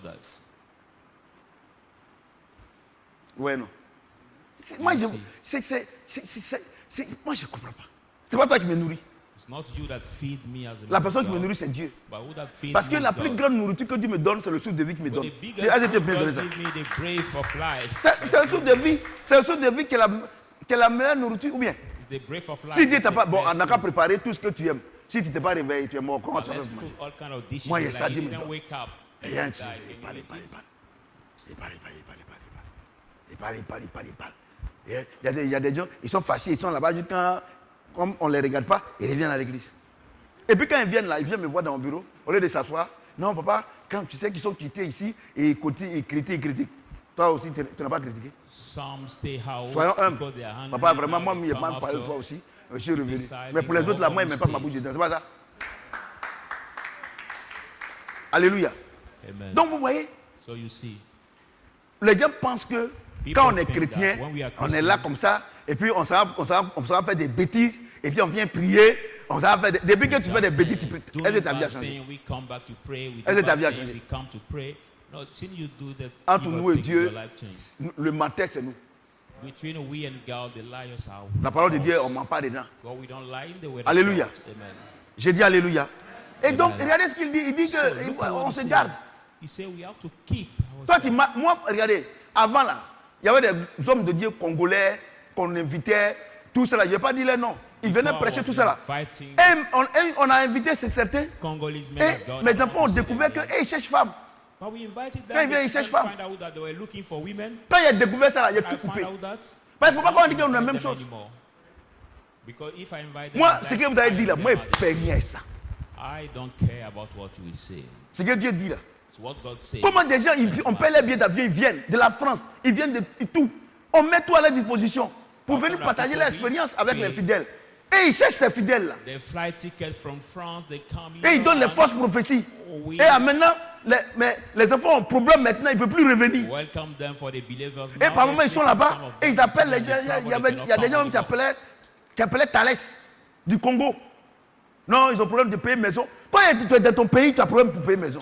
others. Ouais, non. Moi, je comprends pas. C'est pas toi qui me nourris. It's not you that feed me as a La personne qui God, me nourrit, c'est Dieu. but who that feeds Parce que me la is plus God. grande nourriture que Dieu me donne, c'est le souffle de vie qu'il me But donne. the biggest C'est food me donner God ça. give me the breath of life. C'est le souffle de vie. C'est le souffle de vie qui est la meilleure nourriture. Ou bien, It's the breath of life. si Dieu It's t'a the pas. Bon, best on n'a qu'à food. préparer tout ce que tu aimes. Si tu t'es pas réveillé, tu es mort. Comment tu vas Let's manger? cook all kind of dishes. Moi, il y a like ça, you Dieu me didn't donne. wake up. Et il y a un and petit- die, il and parle. you eat it. Il y a des gens, ils sont fâchés, ils sont là-bas, quand, comme on ne les regarde pas, ils reviennent à l'église. Et puis quand ils viennent là, ils viennent me voir dans mon bureau, au lieu de s'asseoir, non papa, quand tu sais qu'ils sont quittés ici, et ils critiquent. Toi aussi, tu n'as pas critiqué. Some stay house Soyons humbles. because they are hungry. Papa, vraiment, moi, Now il they m'a come parlé de after. toi aussi. Je suis revenu. Decide Mais pour les to autres, là, go moi, ils on ne mettent pas ma stage. bouche dedans. C'est pas ça. Alléluia. Amen. Donc, vous voyez, So you see, les gens pensent que People quand on est think chrétien, that when we are on est là Christians, comme ça, et puis on s'en va faire des bêtises, et puis on vient prier, on s'en va faire des... Depuis que tu fais des bêtises, tu pries. doing Est-ce que ta vie a bad changé? thing, we come back to pray. We Est-ce do que ta bad vie a thing, changé? we come to pray. No, till you do that, Entre you nous will et think Dieu, your life change. le menteur, c'est nous. Between we and God, the liars are La parole de us. Dieu, on ne ment pas dedans. God, we don't lie in the word Alléluia. of God. Amen. J'ai dit Alléluia. Et donc, Amen. regardez ce qu'il dit. Il dit So, look at what qu'on he se said. garde. He said we have to keep Toi, ourselves. moi, regardez, avant là, il y avait des hommes de Dieu congolais qu'on invitait, tout cela. Je ne vais pas dire les noms. Ils venaient Before I prêcher was tout cela. inviting Et on a invité certains. Congolese men Et of God. mes enfants ont and découvert them. qu'ils cherchent femme. But we invited Quand ils them. viennent, They ils cherchent didn't femme. find out that they were looking for women. Quand il a découvert ça, là, il a I tout found coupé. out that. Mais il ne faut pas qu'on I dise qu'on a la don't même invite them chose. anymore. Because if I invite them, Moi, that's ce que vous avez dit là, fine, moi, them il fait rien ça. I don't care about what we say. Ce que Dieu dit là. It's what God says. Comment des gens, on paie les billets d'avion, ils viennent de la France, ils viennent de tout. On met tout à leur disposition pour venir partager leur expérience avec les fidèles. Et ils cherchent ces fidèles là. They fly ticket from France, they come Et ils donnent les here. fausses prophéties. Oui. Et maintenant, les enfants ont problème maintenant, ils ne peuvent plus revenir. Welcome them for the believers. Et Now par they moment, ils sont speak là-bas some of et them. ils appellent les They gens. travel, Il y they a cannot des gens come même qui appelaient Thalès du Congo. Non, ils ont problème de payer maison. Quand tu es dans ton pays, tu as problème pour payer maison.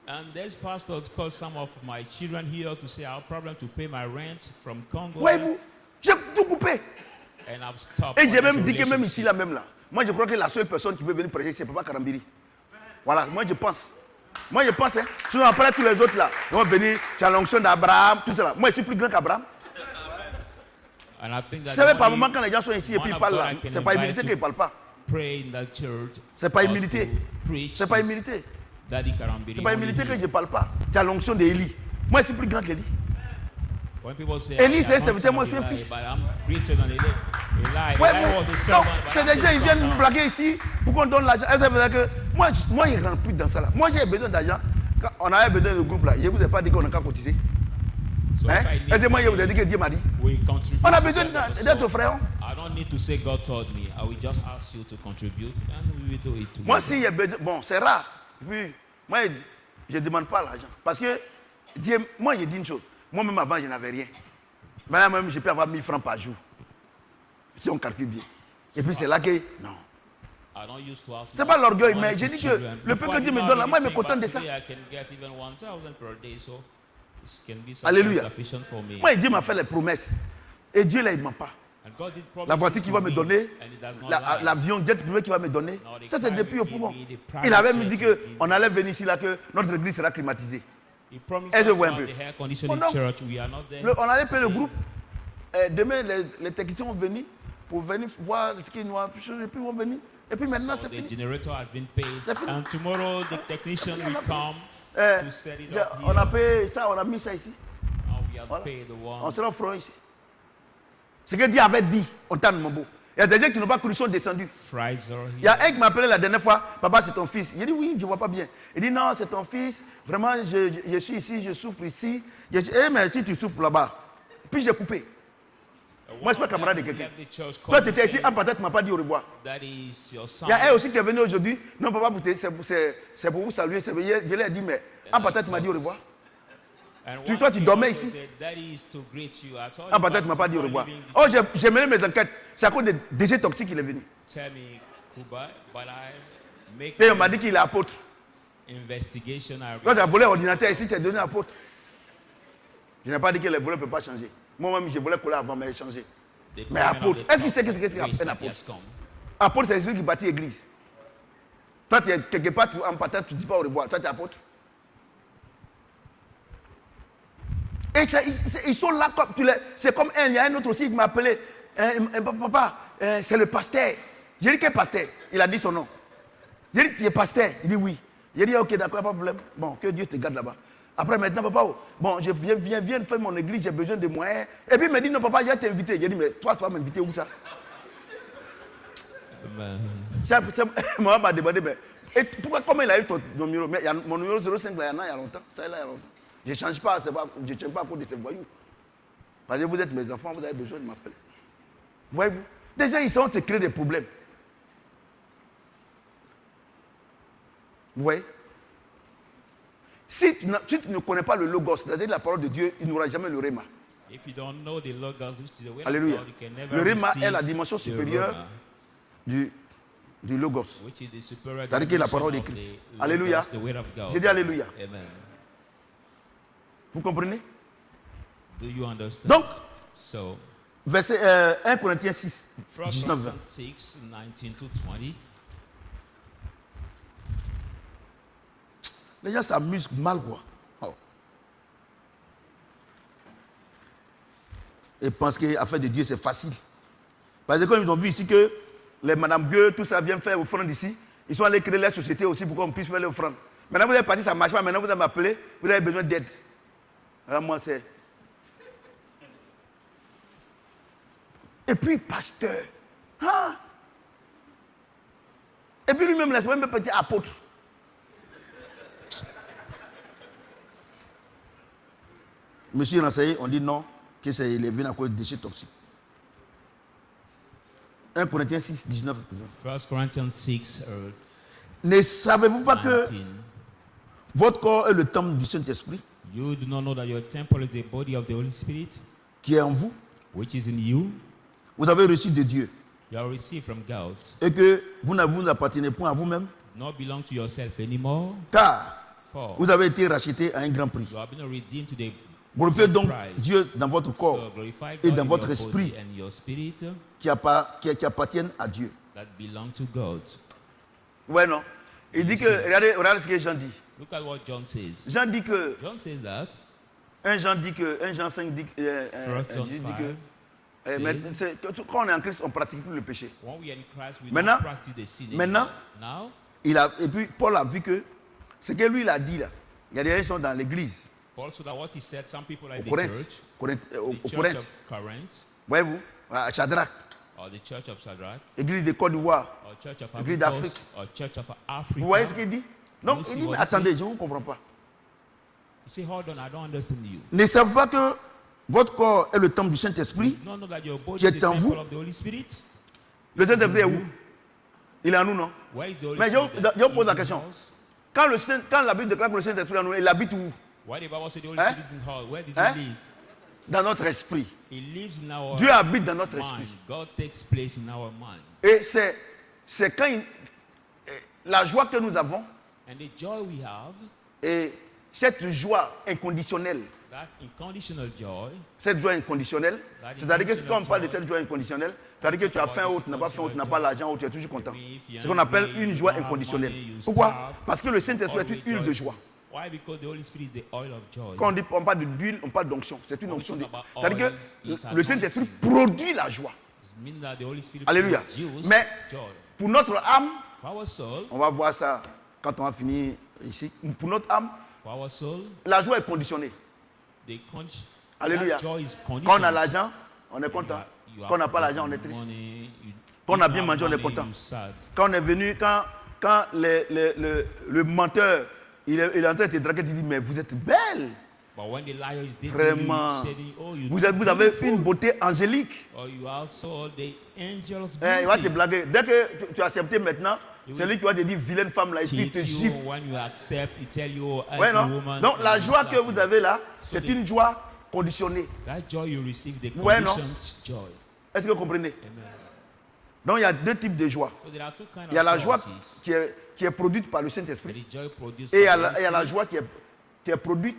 And there's pastors call some of my children here to say I have problem to pay my rent from Congo. Voyez-vous, j'ai tout coupé. And I've stopped. Et j'ai all même this dit que même relationship. ici, là même là, moi je crois que la seule personne qui peut venir prêcher, c'est Papa Karambiri. Voilà, moi je pense. Moi je pense, hein. Sinon après tous les autres là, ils vont venir, tu as l'onction d'Abraham, tout cela. Moi je suis plus grand qu'Abraham. And I think Vous that savez, the par only moment quand les gens sont ici et puis ils man of parlent God là, I can c'est pas invite humilité to qu'ils ne parlent pas. pray in that church. C'est pas or humilité. to preach C'est pas is humilité. Daddy Karambiri. C'est pas only humilité him. que je ne parle pas. Tu as l'onction d'Élie. Moi je suis plus grand qu'Élie. When people say, Élie, I c'est un don't serviteur, know moi, je suis un Eli, fils. but I'm greater than Eli. Eli Ouais, was the donc, servant, but c'est I'm des the gens, ils son viennent now. nous blaguer ici pour qu'on donne l'argent. Est-ce que ça veut dire que moi, je ne rentre plus dans ça là. Moi, j'ai besoin d'argent. Quand on avait besoin de groupe là, je ne vous ai pas dit qu'on a qu'à cotiser. So Hein? if I need Est-ce que moi, je vous ai money, dit que Dieu m'a dit? we contribute On a besoin together. So d'être frère. I don't need to say God told me. I will just ask you to contribute and we will do it together. Moi, si il y a besoin, bon, c'est rare. Et puis, moi, je ne demande pas l'argent. Parce que Dieu, moi, je dis une chose. Moi-même, avant, je n'avais rien. Maintenant, même, je peux avoir 1000 francs par jour. Si on calcule bien. Et puis, c'est là que, non. I don't used to ask C'est my pas l'orgueil, money mais j'ai to dit que children. le peu Before que I Dieu did me not donne là, moi, je really me think, contente de but ça. today I can get even 1,000 per day, so it can be Alléluia. sufficient for me. Moi, Dieu m'a fait les promesses. Et Dieu, là, il ne ment pas. And God did promises La voiture qu'il va to me me, donner, and he does not lie. l'avion jet privé qu'il va me donner, Now, the ça c'est private depuis au give poumon. me the private Il avait jet me dit to give qu'on me. allait venir ici, là, que notre église sera climatisée. He promised Est-ce que us vous voyez un about peu? the air conditioning Oh, non. church. We are not there. On allait payer le groupe. Demain, les techniciens vont venir pour venir voir ce qu'ils nous ont et puis ils vont venir. Et puis maintenant, So c'est the fini. generator has been paid, C'est fini. and tomorrow the technician will come to set it up On a here. payé ça, on a mis ça ici. Now we have Voilà. paid the On one. sera au front ici. Ce que Dieu avait dit au temps de Mambo. Il y a des gens qui n'ont pas cru, ils sont descendus. Fraser Il y a here. un qui m'a appelé la dernière fois, papa c'est ton fils. Il dit oui, je ne vois pas bien. Il dit non, c'est ton fils. Vraiment, je suis ici, je souffre ici. Mais si tu souffres là-bas. Puis j'ai coupé. Moi, je suis pas camarade de quelqu'un. Toi, tu étais ici, un patate ne m'a pas dit au revoir. That is your son. Il y a un aussi qui est venu aujourd'hui. Non, papa, c'est pour vous saluer. Je lui ai dit, mais un patate m'a dit au revoir. And Tu- one toi, tu thing dormais also ici. said, that is to greet you. I told Un you patate ne m'a back pas dit au before revoir. leaving the Oh, j'ai mené mes enquêtes. C'est à cause des déchets toxiques qu'il est venu. Tell me goodbye, but I make Et on m'a dit qu'il est apôtre. investigation. Quand tu as volé l'ordinateur ici, tu as donné à l'apôtre. Je n'ai pas dit que les voleurs ne peuvent pas changer. Moi-même, j'ai volé coller avant, mais j'ai changé. Mais apôtre, est-ce qu'il sait qu'est-ce qu'est un apôtre? Apôtre, c'est celui qui bâtit l'église. Toi, tu es quelque part, en patate, tu ne dis pas au revoir. Toi, tu es apôtre. Et ils sont là comme tu les. C'est comme il y a un autre aussi qui m'a appelé. Papa, c'est le pasteur. J'ai dit quel pasteur? Il a dit son nom. J'ai dit tu es pasteur? Il dit oui. J'ai dit ok, d'accord, pas de problème. Bon, que Dieu te garde là-bas. Après maintenant, papa, bon, je viens faire mon église, j'ai besoin de moyens. Et puis il me dit non, papa, je vais t'inviter. J'ai dit mais toi, tu vas m'inviter où ça? Moi, m'a demandé, mais et pourquoi, comment il a eu ton numéro? Mais mon numéro 05, là, il y a longtemps. Ça, là, il y a longtemps. Je ne change pas, je ne change pas à cause de ces voyous. Parce que vous êtes mes enfants, vous avez besoin de m'appeler. Voyez-vous? Déjà, ils sont en train de créer des problèmes. Vous voyez? Si tu ne connais pas le logos, c'est-à-dire la parole de Dieu, il n'aura jamais le réma. Alléluia. Le réma est la dimension supérieure du logos. C'est-à-dire que la parole écrite. Alléluia. J'ai dit alléluia. Amen. Vous comprenez? Do you understand? Donc, so, verset 1 Corinthiens 6, 1 19, 20. Corinthians 6, 19 to 20. Les gens s'amusent mal, quoi. Oh. Et pensent que l'affaire de Dieu, c'est facile. Parce que comme ils ont vu ici que les Madame Gueux, tout ça vient faire offrande ici, ils sont allés créer leur société aussi pour qu'on puisse faire l'offrande. Maintenant, vous êtes parti, ça ne marche pas. Maintenant, vous allez m'appeler, vous avez besoin d'aide. Alors, moi, c'est. Et puis, pasteur. Hein? Et puis, lui-même, laisse même petit apôtre. Monsieur l'enseignant, on dit non, que c'est élevé à cause de déchets toxiques. 1 Corinthiens 6, 19, 20. 1 Corinthians 6, Ne savez-vous pas que 19. votre corps est le temple du Saint-Esprit You do not know that your temple is the body of the Holy Spirit, qui est en vous? which is in you. Vous avez reçu de Dieu. You are received from God. Et que vous n'appartenez point à vous-même, Not belong to yourself anymore. car For vous avez été racheté à un grand prix. you have been redeemed to the Glorifiez donc price. Dieu dans votre So corps glorify et God dans in votre your esprit body and your spirit qui appartiennent à Dieu. that belong to God. Ouais, non. Il dit que, regardez ce que Jean dit. Look at what John says. Jean dit que, John says that. 1 Jean 5 dit, John dit 5 que, mais quand on est en Christ, on ne pratique plus le péché. When we are in Christ, we Maintenant- don't practice the sin maintenant, anymore. Now, Et puis Paul a vu que ce que lui il a dit là, il y a des gens qui sont dans l'église, Paul saw that what he said, some people are au in the Corinthe, church, au the church Corinthe, of Corinth, voyez-vous, à Shadrach, or the church of Shadrach, église de Côte d'Ivoire. or church of Église Africa, d'Afrique. or church of Africa. Vous voyez ce qu'il dit? Donc You see il dit, what mais he attendez, said? je ne vous comprends pas. You say, hold on, I don't understand you. Ne savez pas que votre corps est le temple du Saint-Esprit? You don't know that your body Qui is the est en vous? temple of the Holy Spirit? Le Saint-Esprit est où? Il est en nous, non? Where is the Holy Mais Spirit? je vous pose la Is in question. us? Quand la Bible déclare que le Saint-Esprit est en nous, il habite où? Why the Bible said the Holy Hein? Spirit is in us? Where did Hein? he live? Dans notre esprit. He lives in our Dieu habite dans notre mind. esprit. God takes place in our mind. Et c'est quand la joie que nous avons, And the joy we have, et cette joie inconditionnelle, that unconditional joy, cette joie inconditionnelle, c'est-à-dire que quand on parle de cette joie inconditionnelle, c'est-à-dire que tu as faim ou tu n'as pas faim ou tu n'as pas l'argent ou tu es toujours content. C'est ce qu'on appelle une joie inconditionnelle. Pourquoi? Parce que le Saint-Esprit est une huile de joie. Why? Because the Holy Spirit is the oil of joy. Quand on parle d'huile, on parle d'onction. C'est une onction. C'est-à-dire que It's le Saint-Esprit produit la joie. It means that the Holy Spirit Alléluia. produces Mais joy. pour notre âme, For our soul, on va voir ça quand on va finir ici. Pour notre âme, for our soul, la joie est conditionnée. Alléluia. that joy is Quand on a conditional. l'argent, on est content. You Quand on n'a have pas l'argent, on est triste. money, you Quand on a don't bien have mangé, on est money, content. you're sad. Quand on est venu, quand le menteur, il est en train de te draguer, il dit, mais vous êtes belle. But when the liar is dating Vraiment. you, saying, oh, you Vous avez une beauté angélique. or you also the angels Il va te beauty. blaguer. Dès que tu as accepté maintenant, c'est lui qui va te dire, vilaine femme là, et puis il te Teach you gifle. when you accept, he tell you, oh, Ouais, ugly non? woman. Donc la and joie this, que that. vous avez là, So c'est the- une joie conditionnée. That joy you receive, the Ouais, non? conditioned joy. Est-ce que vous comprenez? Amen. Donc il y a deux types de joie. So there are two kinds Il y a la of joie joys. qui est produite par le There Saint-Esprit. is joy produced Et il y a by the la Holy joie Spirit, qui est produite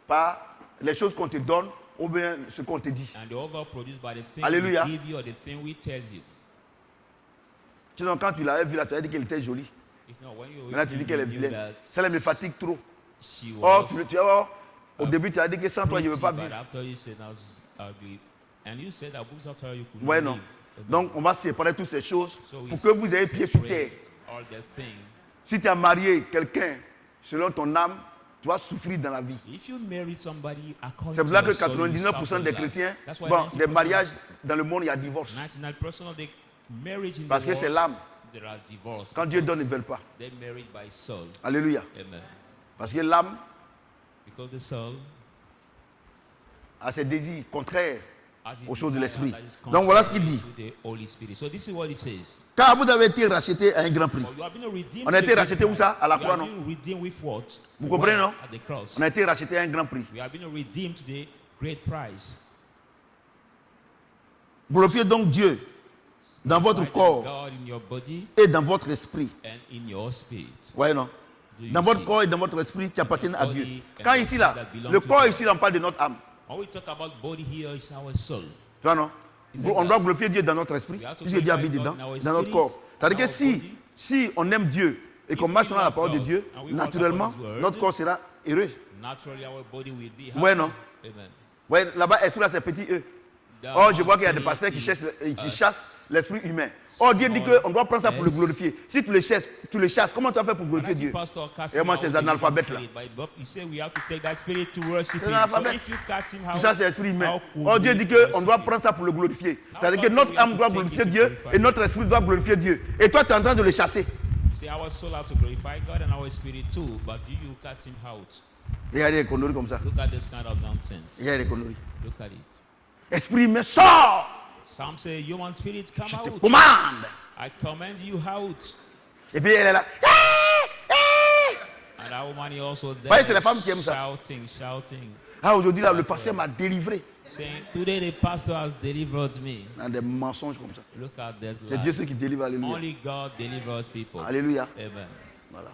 par les choses qu'on te donne ou bien ce qu'on te dit. and the other produced by the thing Alléluia. we give you or the thing we tell you. Sinon, quand tu l'avais vue là, tu as dit qu'elle était jolie. It's not when you Maintenant, tu dis qu'elle est knew vilaine. that Celle-là me fatigue trop. she Or, was tu vas voir, au début, tu as dit que sans toi, je ne veux pretty, pas but vivre. after you said now she's ugly, and you said that without her you could Ouais, not non. live. Donc, on va séparer toutes ces choses So we pour que vous ayez pied sur terre. separate all the things. Si tu as marié quelqu'un selon ton âme, tu vas souffrir dans la vie. If you marry somebody according C'est pour to ça que your soul, you 99% suffer des in life. chrétiens, That's why bon, des 90% mariages dans le monde, il y a divorce. 99% of the marriage in Parce the que c'est world, l'âme. there are divorce. Quand Dieu because donne, ils ne veulent pas. they're married by soul. Alléluia. Amen. Parce que l'âme Because the soul a ses désirs contraires has its aux choses de desire l'esprit. that is Donc voilà ce qu'il contrary dit. to the Holy Spirit. So this is what it says. Car vous avez été rachetés à un grand prix. For you have been redeemed On a with été a great rachetés où ça? À la price. croix, You non? have been redeemed with what? Vous comprenez, non? At the cross. On a été rachetés à un grand prix. We have been redeemed to the great price. Glorifiez donc Dieu dans votre Fight corps God in your body et dans votre esprit. and in your spirit. Voyez, non? Do you Dans votre see? corps et dans votre esprit qui appartiennent à Dieu. body and Quand the ici, spirit là, that belong le to corps God. ici, là, on parle de notre âme. When we talk about body here, it's our soul. Tu vois, non? Isn't On that- doit glorifier Dieu dans notre esprit, We have to puisque Dieu habite glorify dedans, God in our dans notre spirit, corps. C'est-à-dire que our si, body. si on aime Dieu et qu'on If marche we selon la love parole de God Dieu, and we walk naturellement, upon His word, notre corps sera heureux. Naturally, our body will be Ouais, happy. non? Amen. Ouais, là-bas, esprit, là, c'est petit E. That Or, je vois qu'il y a des spirit pasteurs qui, is qui us. chassent l'esprit humain. Or, Dieu dit Small qu'on doit prendre ça pour le s. glorifier. Si tu le chasses, comment tu vas faire pour When I glorifier see Dieu? Pastor cast Et him moi, out ces of the analphabètes, là. spirit, but he said we have to take that spirit to worship C'est him. un So alphabet. if you cast him out, Tout ça, c'est l'esprit humain. how could Or, Dieu we dit worship qu'on doit him? prendre ça pour le glorifier. C'est-à-dire God que notre said we have âme to doit take it glorifier to Dieu glorify et notre esprit doit glorifier Dieu. Et toi, tu es en train de le chasser. See, our soul have to glorify God and our spirit too, but do you cast him out? Et il y a des conneries comme ça. Look at this kind of nonsense. Il y a des conneries. Look at it. Esprit humain, sors! Some say, human spirit, come Je te out. commande! I command you out. Et puis elle est là. And that woman is also there, Ouais, c'est les femmes qui aiment ça. shouting, Ah, aujourd'hui, là, le pasteur m'a délivré. saying, today the pastor has delivered me. Dans des mensonges comme ça. Look at this C'est Dieu life. seul qui délivre. Alléluia. Only God delivers people. Alléluia. Amen. Voilà.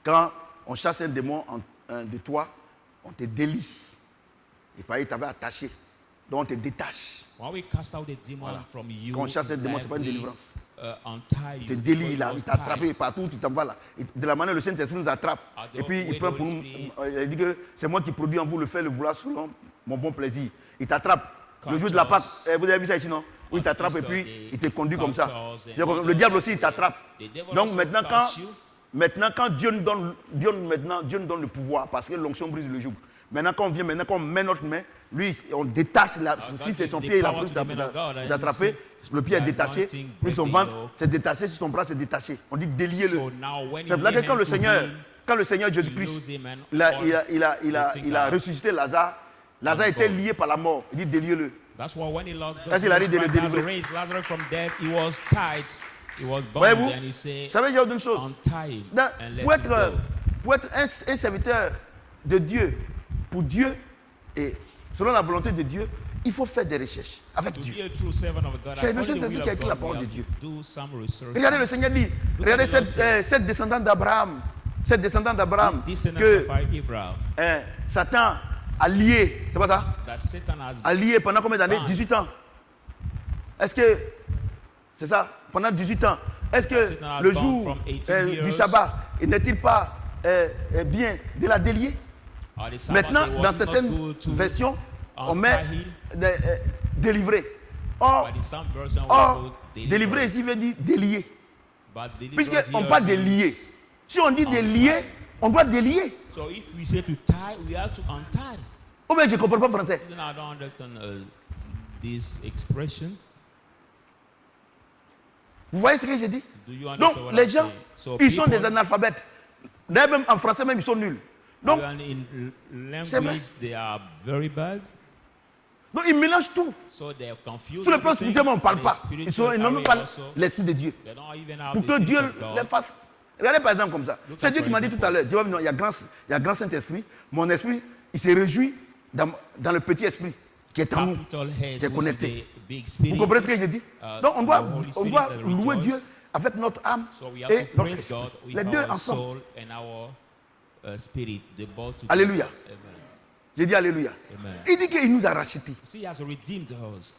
Quand on chasse un démon de toi, on te délie. Il fallait t'avoir attaché. Donc on te détache. When we cast out the demon Voilà. from you, Quand on chasse un démon, ce n'est pas une we, délivrance. untie Il te you. délie, because il it t'a was attrapé tied. partout, tu t'en vas là. De la manière dont le Saint-Esprit nous attrape. Et puis il prend pour nous. Il dit que c'est moi qui produis en vous le fait, le vouloir selon mon bon plaisir. Il t'attrape. Le jour de la Pâque, vous avez vu ça ici, non? Où il t'attrape et puis il te conduit comme ça. C'est comme- Le diable aussi, il t'attrape. Donc maintenant, quand Dieu nous donne, Dieu nous donne le pouvoir, parce que l'onction brise le joug. Maintenant, quand on met notre main, lui, on détache, si c'est son pied, il a pris t'attraper, le pied est détaché, puis son ventre c'est détaché, si son bras c'est détaché. On dit délier-le. So now when C'est you là que lay hand to quand le Seigneur him, Jésus-Christ, you lose him and il a ressuscité Lazare, Lazare était lié par la mort. Il dit délier-le. That's why when he lost Est-ce qu'il arrive de le Lazarus délivrer? raised Lazarus from death, he was tied, he was bound, Voyez-vous, and he said, ça veut dire une chose. untie him Dans- and let Pour him go. pour être un serviteur de Dieu, pour Dieu et selon la volonté de Dieu, il faut faire des recherches avec To Dieu. be a true servant of God, C'est le according to the Saint-Esprit will qui a of écrit la God, parole we de have Dieu. to do some research. Regardez le Seigneur dit, regardez cette descendante d'Abraham, cette descendante d'Abraham Descendants que of Abraham, Satan a lié, c'est pas ça? that Satan has A lié pendant combien d'années? Ban. 18 ans. Est-ce que, c'est ça, pendant 18 ans, est-ce que Satan has le bound jour from 18 du years. sabbat, il n'est-il pas bien de la délier? or the Sabbath Maintenant, day was dans not certaines good to versions, on untie met him, délivré. Or, but in some version was or good délivré ici veut dire délier. But delivered Puisqu'on here parle de means lier. Si on dit de untie. lier, on doit délier. So if we say to tie, we have to untie. Oh, mais je ne comprends pas français. Listen, I don't understand this expression. Vous voyez ce que j'ai dit? Do you understand Donc, what les I'm gens, saying? So ils sont people, des analphabètes. D'ailleurs, même en français, même, ils sont nuls. Donc, even in c'est vrai. language, they are very bad. donc ils mélangent tout. So they are confused. Sur le plan everything, spirituel, on ne parle and pas. the Ils spiritual n'ont même area pas also, l'Esprit de Dieu. they don't even have Pour the que Spirit Dieu of God. les fasse. Regardez par exemple comme ça. Look C'est at, Dieu for qui m'a dit tout à example. l'heure. Dieu il y a grand Saint-Esprit. Mon esprit, il se réjouit dans le petit esprit. qui est en nous, capital heads, qui est which is connecté. the big Vous spirit. comprenez ce que je dis? Donc on the doit, Holy on Spirit doit that louer rejoice. Dieu avec notre âme So we have et to notre praise esprit. God with Les deux our ensemble. soul and our spirit. They both together. Alléluia. Amen. J'ai dit Alléluia. Amen. Il dit qu'il nous a rachetés See, he has redeemed us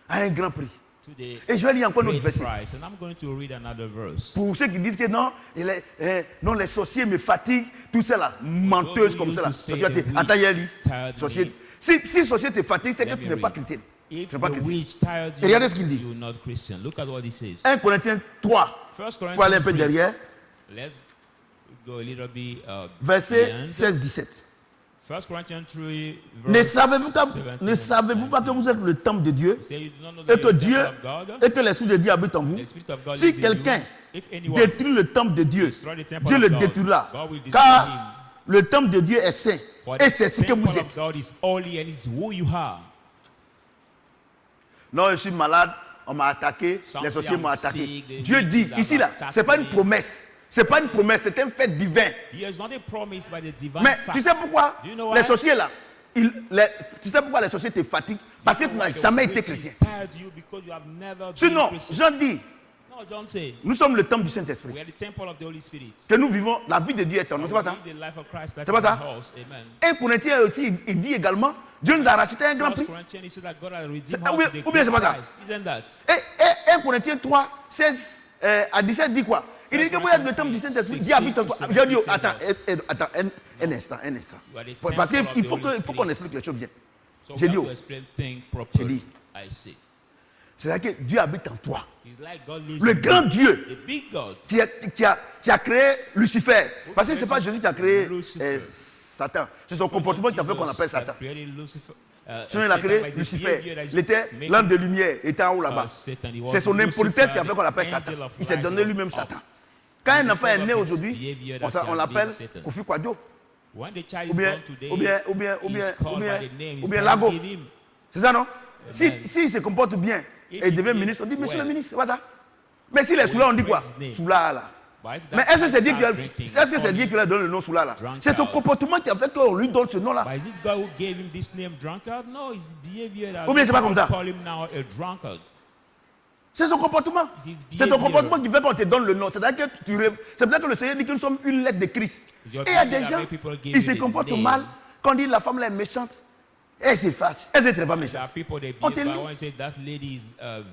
à un grand prix. to the Et je vais lire encore notre great verset. price. And I'm going to read another verse. Pour ceux qui disent que non, non les sorciers me fatiguent, tout ça là, menteuse comme ça là. Société. Attends, il lit. Société. Si société te fatigue, c'est que tu n'es pas chrétien. If Tu n'es pas the chrétien. witch tired Et regardez ce qu'il dit. you're not Christian. Look at what he says. 1 Corinthiens 3. First Il faut aller un peu Corinthians 3. derrière. Let's go a little bit Verset beyond. 16-17. First Corinthians 3, Ne verse savez-vous pas, 17. ne savez-vous pas que vous êtes le temple de Dieu Say you do not know et that que you're the Dieu temple of God? et que l'Esprit de Dieu habite en vous? The Spirit of God Si lives in you. quelqu'un If anyone détruit le temple de Dieu, destroy the temple Dieu of le God, détruira. God will destroy Car him. le temple de Dieu est saint For et the c'est ce que vous temple of êtes. God is holy and is who you are. Non, je suis malade, on m'a attaqué, Some les say sorciers I'm m'ont attaqué. sick, the Dieu dit, witches ici have là, attacked c'est pas une me. promesse. C'est pas une promesse, c'est un fait divin. He is not a promise by the divine Mais fact. tu sais pourquoi Do you know les why? sorciers là, tu sais pourquoi les sorciers te fatiguent? Parce que tu n'as The jamais été witches chrétien. tired you because you have never been Sinon, Christian. Jean dit, No, John says, nous sommes le temple du Saint-Esprit. we are the temple of the Holy Spirit. Que nous vivons, la vie de Dieu est en nous. C'est pas ça? We live the life of Christ that C'est pas is ça? in us. Amen. 1 Corinthiens aussi, il dit également, Dieu nous a racheté un grand First prix. Corinthians, he said that God has redeemed Ah us oui, with a ou bien great c'est pas ça? price. Isn't that? Et 1 Corinthiens 3, 16 à 17 dit quoi? Il dit que vous êtes le temple du Saint-Esprit. Dieu habite en toi. Je dis, attends, un instant. Parce qu'il faut qu'on explique les choses bien. So J'ai we dit, have oh, to explain things j'ai properly. dit. I see. C'est-à-dire que Dieu habite en toi. It's like God lives Le in grand you. Dieu The big God. qui a créé Lucifer. Parce que ce n'est pas Jésus qui a créé Lucifer. Satan. C'est son comportement qui a fait qu'on appelle Satan. Created Lucifer. Sinon, il a créé Lucifer. Il était l'âme de lumière, il était en haut là-bas. C'est son impolitesse qui a fait qu'on l'appelle Satan. Il s'est donné lui-même Satan. Quand un enfant est né aujourd'hui, on l'appelle Kofi Kwadjo. When the child Ou is bien, born today, ou bien, he's called by the name. ou He's bien called Lago. by him. C'est ça, non? Amen. S'il se comporte bien et il devient ministre, on dit monsieur le well. ministre, c'est pas ça? Mais s'il est Soula, on dit quoi? Praise his name. Soula là. But if that Mais est-ce que child c'est Dieu starts qui drinking, c'est Dieu qui lui a donné le nom Soula là? drunkard. C'est son comportement qui a fait qu'on lui donne ce nom là. But is it God who gave him this name, drunkard? No, his behavior. That Ou bien c'est pas comme ça. Call him now a drunkard. C'est son comportement. It's his C'est ton behavior. comportement qui fait qu'on te donne le nom. C'est-à-dire que tu rêves. C'est peut-être que le Seigneur dit que nous sommes une lettre de Christ. It's your Et il y a behavior des that gens, make people give ils you se the comportent name. mal. Quand on dit la femme là est méchante, elle s'efface. Elle n'est pas There méchante. are people they On behave, te but lit. when you say that lady is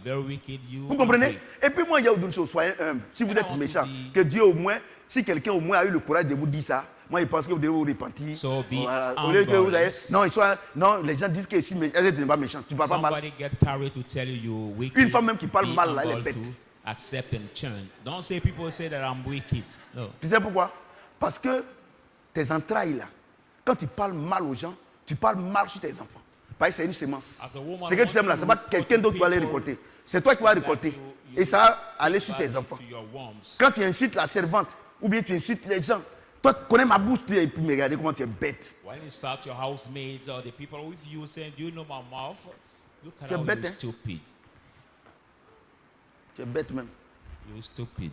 very wicked, you. Vous comprenez? agree. Et puis moi, il y a une chose, soyez humble. Si vous And I êtes want méchant, to be- que Dieu au moins, si quelqu'un au moins a eu le courage de vous dire ça, moi, il pense que vous devez vous repentir. So be Au lieu que vous ayez, humble. non, non, les gens disent que je suis méchant. Elle n'est pas méchante. Tu parles pas mal. Somebody get carried to tell you you're wicked. Une femme même qui parle Be mal, là, elle est humble bête. to accept and change. Don't say people say that I'm wicked. No. Tu sais pourquoi? Parce que tes entrailles là, quand tu parles mal aux gens, tu parles mal sur tes enfants. Parce que c'est une semence. As a woman, Ce que tu sèmes là, ce n'est pas quelqu'un d'autre qui va aller récolter. C'est toi qui vas récolter. Et ça va aller sur tes enfants. To your worms. Quand tu insultes la servante, ou bien tu insultes les gens, toi tu connais ma bouche, et puis me regarder comment tu es bête. When you start your housemates or the people with you saying, "Do you know my mouth?" Look at Tu es how bête, you're hein? stupid. Tu es bête même. You're stupid.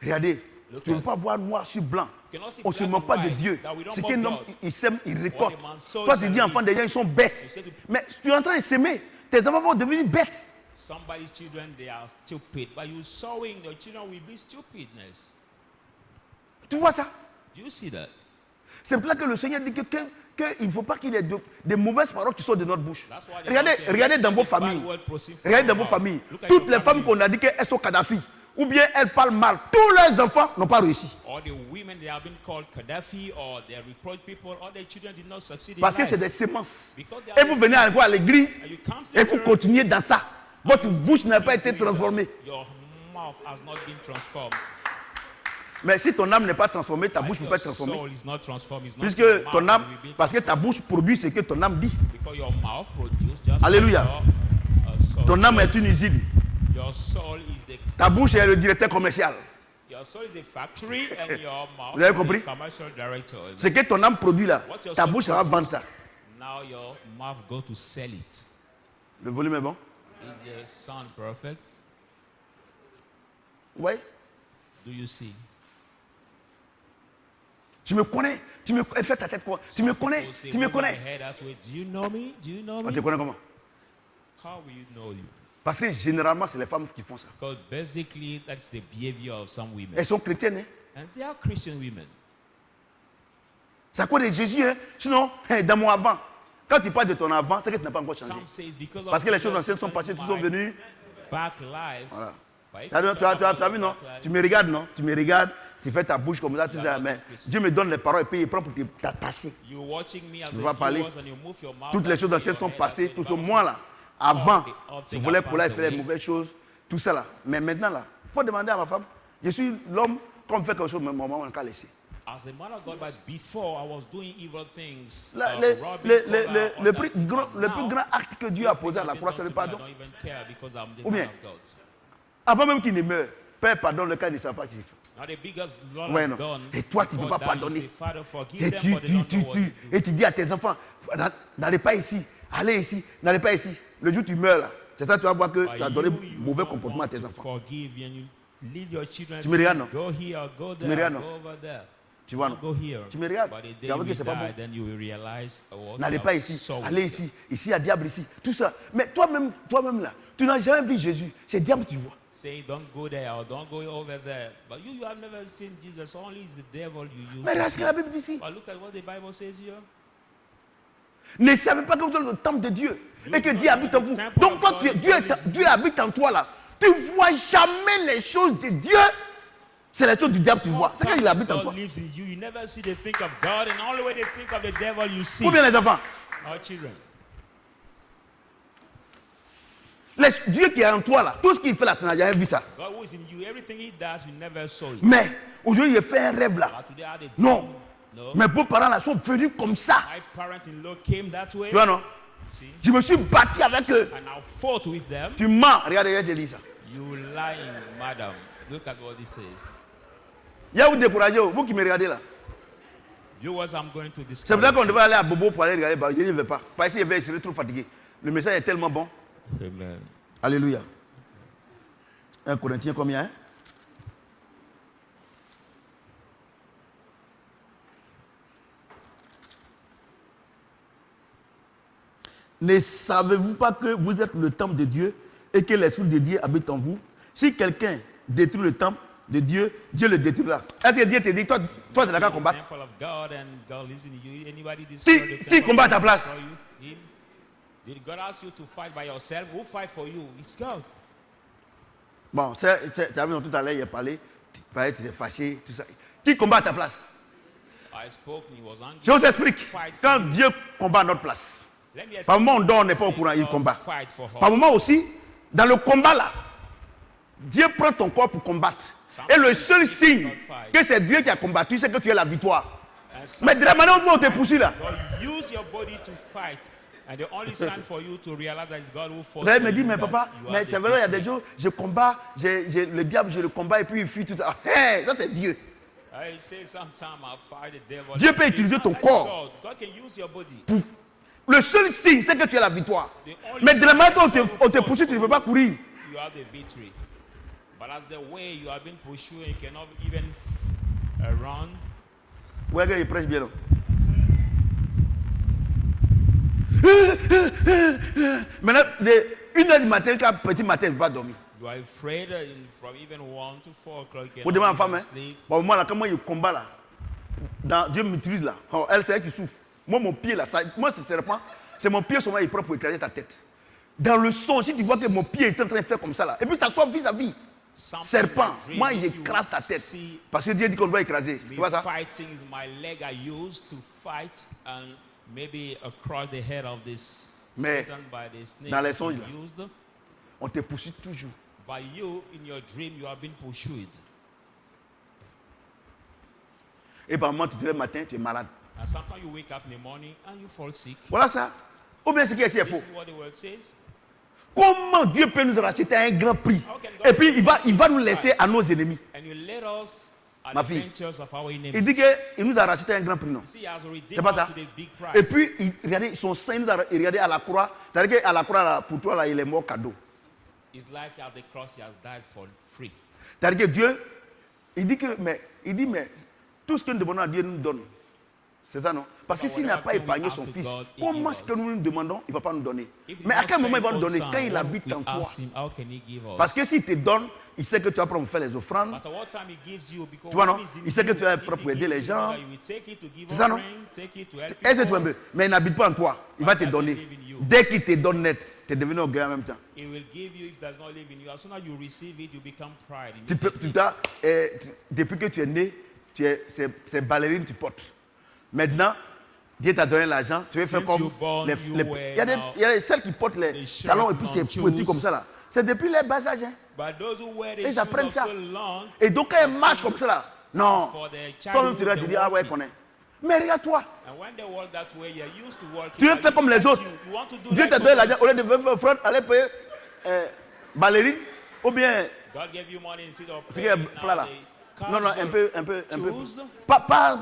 Regardez, Look tu ne at- peux pas voir noir sur blanc. You cannot see On ne se black moque and pas de white, Dieu. that we don't C'est mock qu'un homme, God. il sème, il récolte. What a man sows Toi, tu shall dis, he enfants reap. des gens, ils sont bêtes. You say to- Mais tu es en train de s'aimer. Tes enfants vont devenir bêtes. Somebody's children, they are stupid. But you sowing your children will be stupidness. Tu vois ça? Do you see that? C'est pour ça que le Seigneur dit qu'il ne faut pas qu'il y ait des mauvaises paroles qui sortent de notre bouche. That's why the Regardez, Bible says, regardez dans let vos the bad familles. word proceed from Regardez dans your vos mouth. familles. Look at Toutes your les femmes families. qu'on a dit qu'elles sont Kadhafi, ou bien elles parlent mal, tous leurs enfants n'ont pas réussi. All the women, they have been called Gaddafi, or they reproach people, all their children did not succeed in Parce que life. c'est des semences. Because they Et are vous the venez seeds. encore à l'église And you come to et the vous church, continuez dans ça. Votre bouche n'a pas été transformée. Your mouth has not been transformed. Mais si ton âme n'est pas transformée, ta bouche ne peut pas être Your transformée. soul is not transformed. It's not Puisque your mouth ton âme, that will be parce que ta bouche produit ce que ton âme dit. Because your mouth produces just Alléluia. like your soul. Ton âme est une usine. Your soul is the Ta bouche est le directeur commercial. your soul is a factory and your mouth Vous avez is compris? the commercial director. Ce que ton âme produit là, ta bouche ça va vendre ça. Now your mouth go to sell it. Le volume est bon? Is the sound perfect? Oui. Do you see? Tu me connais. Tu me fais ta tête quoi? Tu me connais? People say, Tu me "Move my connais?" head that way. Do you know me? Do you know On te me? connaît comment? How will you know you? Parce que généralement, c'est les femmes qui font ça. Because basically, that's the behavior of some women. Elles sont chrétiennes, hein? And they are Christian women. C'est à cause de Jésus, hein? Sinon, dans mon avant, quand tu parles de ton avant, c'est que tu n'as pas encore changé. Some say it's because of Parce que les choses Jesus anciennes sont passées, tu sont my venus. back life. Voilà. But if Tu as, you tu as- tu as- tu as talk vu, non? about back life, Tu me regardes, non? Tu me regardes, tu fais ta bouche comme ça, tu You dis, are not mais a Christian. Dieu me donne les paroles et puis il prend pour t'attacher. you're watching me as Tu a vas parler. viewers and you move your mouth Toutes les that choses way, anciennes your sont head passées, that tout way. ce Bible moi là. Avant, all je things voulais are pour elle passed faire les away. mauvaises choses, tout ça là. Mais maintenant là, il faut demander à ma femme, je suis l'homme, quand on fait quelque chose, mon maman, on n'a laisser. As a man of God, but before I was doing evil things, robbing, Le plus grand acte que Dieu a posé à la croix, c'est le I pardon. don't even care because I'm the Ou bien, man of God. avant même qu'il ne meure, Père, pardonne le cas, il ne savent pas qu'il fait. Now the biggest Lord Ouais, has non. done. Et toi, tu ne peux before pas that, you pardonner. say, Father, forgive Et them, for they don't know what they do. et tu dis à tes enfants, n'allez pas ici, allez ici, n'allez pas ici. Le jour où tu meurs là, c'est ça tu vas voir que But tu as donné you mauvais don't comportement à want tes to enfants. Forgive and you lead your children. Tu me regardes, non? Go here, go Tu me there, regardes, non? go over there. Tu vois, Don't non? go here. Tu me regardes. But the Tu day as vu we que c'est pas die, bon. then you will realize what N'allez you pas have ici, sown. allez ici, ici il y a diable ici, tout ça. Mais toi-même là, tu n'as jamais vu Jésus, c'est diable que tu vois. Saying don't go there or don't go over there. But you have never seen Jesus. Only it's the devil you use. Mais regarde ce que la Bible dit ici. But look at what the Bible says here. Ne savez pas que vous êtes le temple de Dieu et que Dieu habite en vous. Donc quand Dieu habite en toi là, tu ne vois jamais les choses de Dieu. C'est les choses du diable que tu vois. C'est quand il habite en God toi. lives in you. You never see the think of God, and all the way they think of the devil, you see. Ou bien les enfants. Our children. Dieu qui est en toi là, tout ce qu'il fait là, tu n'as jamais vu ça. God who is in you, everything he does, you never saw it. Mais aujourd'hui, il fait un rêve là. But today, how they Non. dream, no. Mes beaux-parents là sont venus comme ça. My parents-in-law came that way. Tu vois non? See? Je me suis battu avec eux. And I fought with them. Tu mens. Regardez, je te dis ça. You lying, madam. Look at what this says. Il y a vous découragé, vous qui me regardez là. Viewers, I'm going to C'est pour ça discourage qu'on devait aller à Bobo pour aller regarder. Bah, je n'y vais pas. Parce que je serais trop fatigué. Le message est tellement bon. you. Amen. Alléluia. 1 Corinthiens combien hein? Ne savez-vous pas que vous êtes le temple de Dieu et que l'Esprit de Dieu habite en vous? Si quelqu'un détruit le temple de Dieu, Dieu le détruira. Est-ce que Dieu te dit, toi tu n'as qu'à combattre? Temple of God and God lives in you. Anybody Qui combat à ta place? Him? Did God ask you to fight by yourself? Who fight for you? It's God. Bon, tu as vu tout à l'heure, il a parlé, tu étais fâché, tout ça. Qui combat à ta place? I spoke and he was angry. Je vous explique. Fight for Quand you. Dieu combat à notre place, Let me explain. par moment on dort, on n'est pas au courant, il God combat. Fight for Par her. moment aussi, dans le combat là, Dieu prend ton corps pour combattre. Et le seul signe que c'est Dieu qui a combattu, c'est que tu as la victoire. And Mais de la manière dont on te poursuit là, God use your body to fight. And the only sign for you to realize that it's God who forces elle me dit, you mais that papa, you mais have the c'est vrai, il y a des victory. jours, je combats, le diable, je le combats et puis il fuit tout ça. Hey, ça c'est Dieu. I say sometime I fight the devil. Dieu peut utiliser ton corps. God can use your body. Le seul signe, c'est que tu as la victoire. The only Mais de la manière dont sign on te poursuit, tu ne peux pas courir. You have the victory. But as the way you have been pursued, you cannot even run. Ouais, il prêche bien. Non? Maintenant, de 1h du matin jusqu'à petit matin, il ne peut pas dormir. You are afraid from even 1 to 4 o'clock. You Vous demandez à cannot ma even femme, hein? sleep. Bon, moi, là, quand moi, je combat là, Dieu m'utilise là. Oh, elle, c'est elle qui souffre. Moi, mon pied là, moi, c'est serpent. C'est mon pied, seulement, il prend pour écraser ta tête. Dans le son, si tu vois que mon pied est en train de faire comme ça là, et puis ça soit vis-à-vis. Something Serpent, in my dream, moi, il if you écrase ta tête. see Parce que Dieu dit qu'on doit écraser. Tu me vois ça? fighting is my leg I use to fight and maybe across the head of this Mais Satan by the snake dans les that songes, is là, used. on te poursuit toujours. By you, in your dream, you have been pursued. Et par moment, tu te lèves le matin, tu es malade. And sometimes you wake up in the morning and you fall sick. Voilà ça. Ou bien ce qui est ici est This faux. is what the word says. Comment Dieu peut nous racheter à un grand prix? Et puis il va nous laisser à nos ennemis. And you let us at Ma the fille, ventures of our enemies. Il dit qu'il nous a racheté à un grand prix, non? See, as a C'est redeemer pas ça. to the big price. Et puis, regardez, son sein, il nous a regardé à la croix. C'est-à-dire qu'à la croix, là, pour toi, là, il est mort cadeau. It's like at the cross he has died for free. C'est-à-dire que Dieu, il dit, mais tout ce que nous demandons à Dieu nous donne. C'est ça, non? Parce que s'il n'a pas épargné son fils, comment est-ce que nous lui demandons, il ne va pas nous donner? Mais à quel moment il va nous donner? Quand il habite en toi. Parce que s'il te donne, il sait que tu vas prendre faire les offrandes. Tu vois, non? Il sait que tu vas prendre pour aider les gens. C'est ça, non? Est-ce que tu vois un peu? Mais il n'habite pas en toi. Il va te donner. Dès qu'il te donne net, tu es devenu orgueilleux en même temps. Depuis que tu es né, c'est ballerine tu portes. Maintenant, Dieu t'a donné l'argent, tu veux faire comme il y a celles qui portent les talons et puis c'est petit comme ça là. C'est depuis les bas âges. Hein. Et ils apprennent ça. Et donc quand ils marchent comme ça là, non. Toi-même tu dis, ah ouais, connais. Mais regarde-toi. Tu veux faire comme les autres. Dieu t'a donné l'argent, au lieu de faire offrande, aller payer ballerine ou bien. C'est qu'il y a plat là. Non, un peu. Pas.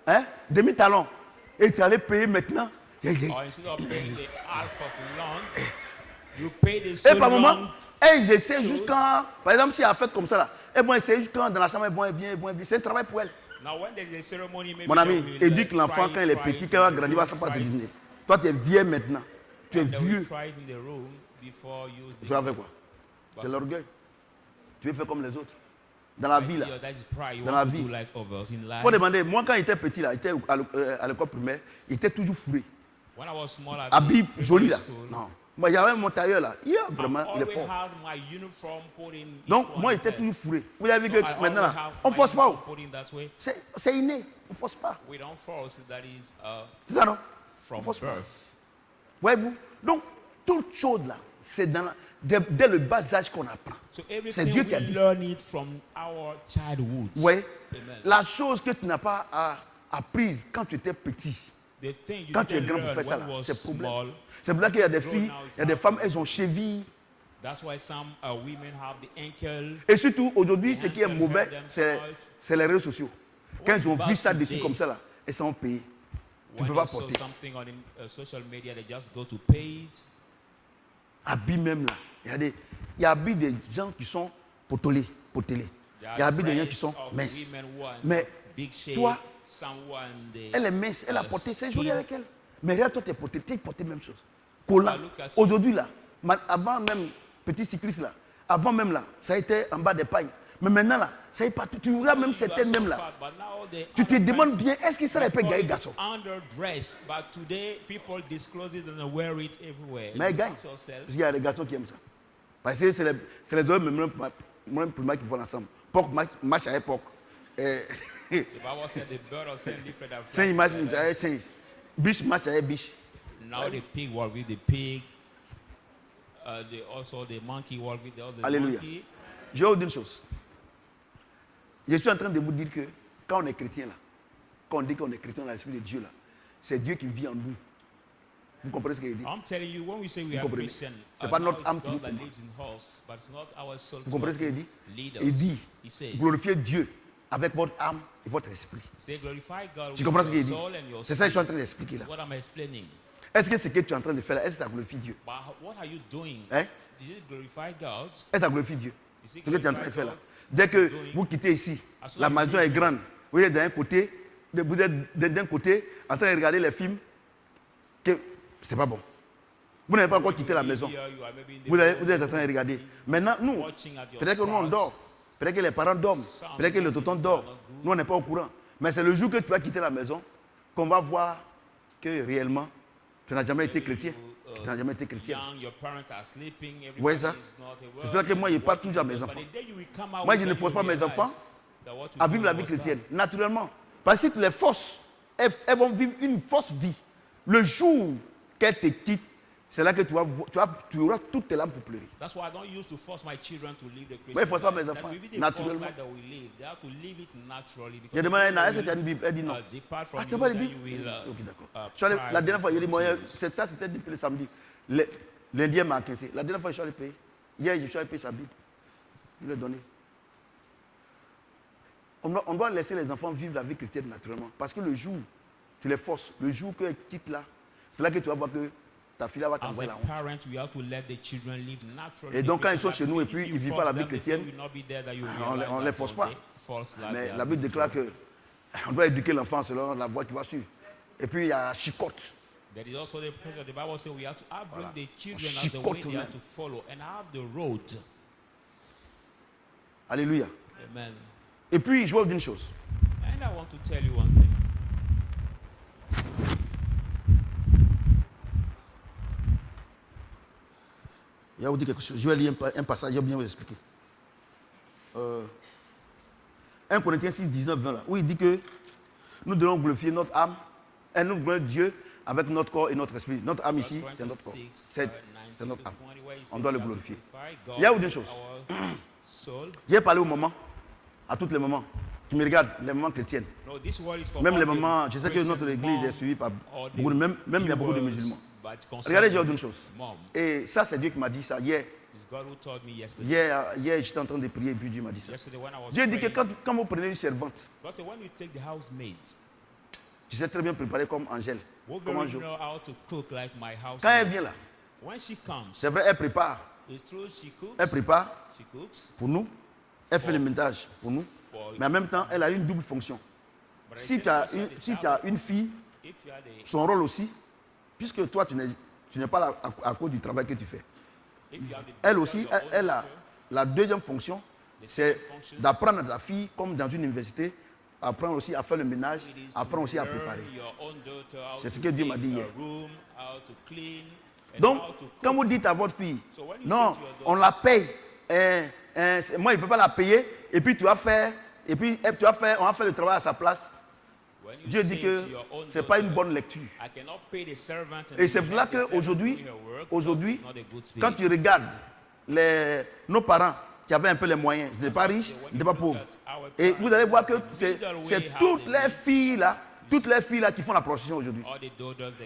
Hein? Demi-talon. Et tu allais payer maintenant. Et par moment, elles essaient juste quand, par exemple, si elle a fait comme ça là, elles vont essayer juste quand dans la chambre, elles vont venir. C'est un travail pour elles. Mon ami, éduque l'enfant quand il est petit, quand il va grandir, il va savoir te dîner. Toi, tu es vieux maintenant. Tu es vieux. Tu vas faire quoi? C'est l'orgueil. Tu veux faire comme les autres. Dans la vie, là. Dans la vie. Il faut demander. Moi, quand j'étais petit, là, j'étais à l'école primaire, il était toujours fourré. Habit joli, là. Non. Moi, j'avais mon tailleur, là. Vraiment, il est fort. Donc, moi, j'étais toujours fourré. Vous avez vu que maintenant, là, on ne force pas. C'est inné. On ne force pas. C'est ça, non? On ne force pas. Voyez-vous? Donc, toute chose, là, c'est dans la... Dès le bas âge qu'on apprend. C'est Dieu qui a dit. Oui. La chose que tu n'as pas apprise quand tu étais petit, quand tu es grand pour faire ça, c'est problème. C'est pour ça qu'il y a des filles, il y a des femmes, elles ont cheville. Et surtout, aujourd'hui, ce qui est mauvais, c'est les réseaux sociaux. Quand ils ont vu ça dessus comme ça, là, elles sont payées. Tu ne peux pas porter. Habits même là. Il y a habits des gens qui sont potolés. Il y a habits des gens qui sont minces. Mais toi, elle est mince, elle a porté, c'est joli avec elle. Mais regarde, toi, tu es porté, tu es porté même chose. Collant. Aujourd'hui là, avant même, petit cycliste là, avant même là, ça a été en bas des pailles. Mais maintenant là, ça est partout. Tu vois même certaines même là. Tu te demandes bien, est-ce que ça n'est pas gagné garçon? Mais elle gagne. Parce qu'il y a des garçons qui aiment ça. Parce que c'est les hommes même pour moi qui vont ensemble. Porc match avec porc. Singe match avec singe. Biche match avec biche. Now the pig work with the pig. Also the monkey work with the other Alléluia. monkey. Je vais vous dire une chose. Je suis en train de vous dire que quand on est chrétien là, quand on dit qu'on est chrétien dans l'esprit de Dieu là, c'est Dieu qui vit en nous. Vous comprenez ce qu'il dit? I'm telling you, when we say we are Christian, c'est pas notre âme qui nous commande. Vous comprenez ce qu'il dit? Il dit, glorifiez Dieu avec votre âme et votre esprit. Tu comprends ce qu'il dit? C'est ça que je suis en train d'expliquer là. Est-ce que ce que tu es en train de faire là, est-ce que ça glorifie Dieu? Hein? Est-ce que ça glorifie Dieu? Ce que tu es en train de faire là. Dès que vous quittez ici, la maison est grande. Vous êtes d'un côté, vous êtes d'un côté en train de regarder les films. Que c'est pas bon. Vous n'avez pas encore quitté la maison. Vous êtes en train de regarder. Maintenant, nous, peut-être que nous on dort. Peut-être que les parents dorment. Peut-être que le tonton dort. Nous, on n'est pas au courant. Mais c'est le jour que tu vas quitter la maison qu'on va voir que réellement, tu n'as jamais été chrétien. Tu n'as jamais été chrétien. Vous voyez ça? C'est pour ça que moi, je parle toujours à mes enfants. Moi, je ne force pas mes enfants à vivre la vie chrétienne, naturellement. Parce que si tu les forces, elles vont vivre une fausse vie. Le jour qu'elles te quittent, c'est là que tu auras toutes tes larmes pour pleurer. That's why I don't use to force my children to live the Christian Moi, je ne force pas mes enfants, naturellement. J'ai demandé à Anna, est-ce que tu as une Bible? Elle dit non. Ah, tu n'as pas de Bible? Ok, d'accord. La dernière fois, il dit, ça c'était depuis le samedi. L'Indien m'a encaissé. La dernière fois, je suis allé payer. Hier, je suis allé payer sa Bible. Je lui ai donné. On doit laisser les enfants vivre la vie chrétienne naturellement. Parce que le jour, tu les forces, le jour qu'elles quittent là, c'est là que tu vas voir que ta fille là va t'envoyer la honte. Et donc quand ils sont chez nous et puis ils ne vivent pas la vie chrétienne, on ne les force pas. Mais la Bible déclare que On doit éduquer l'enfant selon la voie qu'il va suivre. Et puis il y a la chicotte. There is also the pressure. The Bible says we have to bring Voilà. the children On as the way chicote they même. have to follow and have the road. Alléluia. Amen. Et puis je vois d'une chose. And I want to tell you one thing. Je vais vous dire quelque chose. Je vais lire un passage, je vais bien vous expliquer. 1 Corinthiens 6, 19, 20 là, où il dit que nous devons glorifier notre âme et nous glorifier Dieu avec notre corps et notre esprit. Notre âme ici, c'est notre corps. C'est notre âme. On doit le glorifier. Il y a une chose. J'ai parlé au moment, à tous les moments. Tu me regardes, les moments chrétiens. Même les moments, je sais que notre église est suivie par beaucoup de, même il y a beaucoup de musulmans. Regardez, j'ai dit une chose. Et ça, c'est Dieu qui m'a dit ça hier. Hier, j'étais en train de prier et puis Dieu m'a dit ça. Dieu dit que quand vous prenez une servante, tu sais très bien préparer comme Angèle. Comme Ange. Quand elle vient là, c'est vrai, elle prépare. Elle prépare pour nous. Elle fait le ménage pour nous. Mais en même temps, elle a une double fonction. Si tu as une fille, son rôle aussi, puisque toi, tu n'es pas là à cause du travail que tu fais. Elle aussi, elle a la deuxième fonction, c'est d'apprendre à ta fille, comme dans une université, apprendre aussi à faire le ménage, apprendre aussi à préparer. C'est ce que Dieu m'a dit hier. Donc, quand vous dites à votre fille, non, on la paye, moi, il ne peut pas la payer, et puis tu vas faire, on va faire le travail à sa place. Dieu dit que ce n'est pas une bonne lecture. Et c'est là qu'aujourd'hui, quand tu regardes nos parents qui avaient un peu les moyens, ils n'étaient pas riches, ils n'étaient pas pauvres. Et vous allez voir que c'est toutes les filles là qui font la procession aujourd'hui.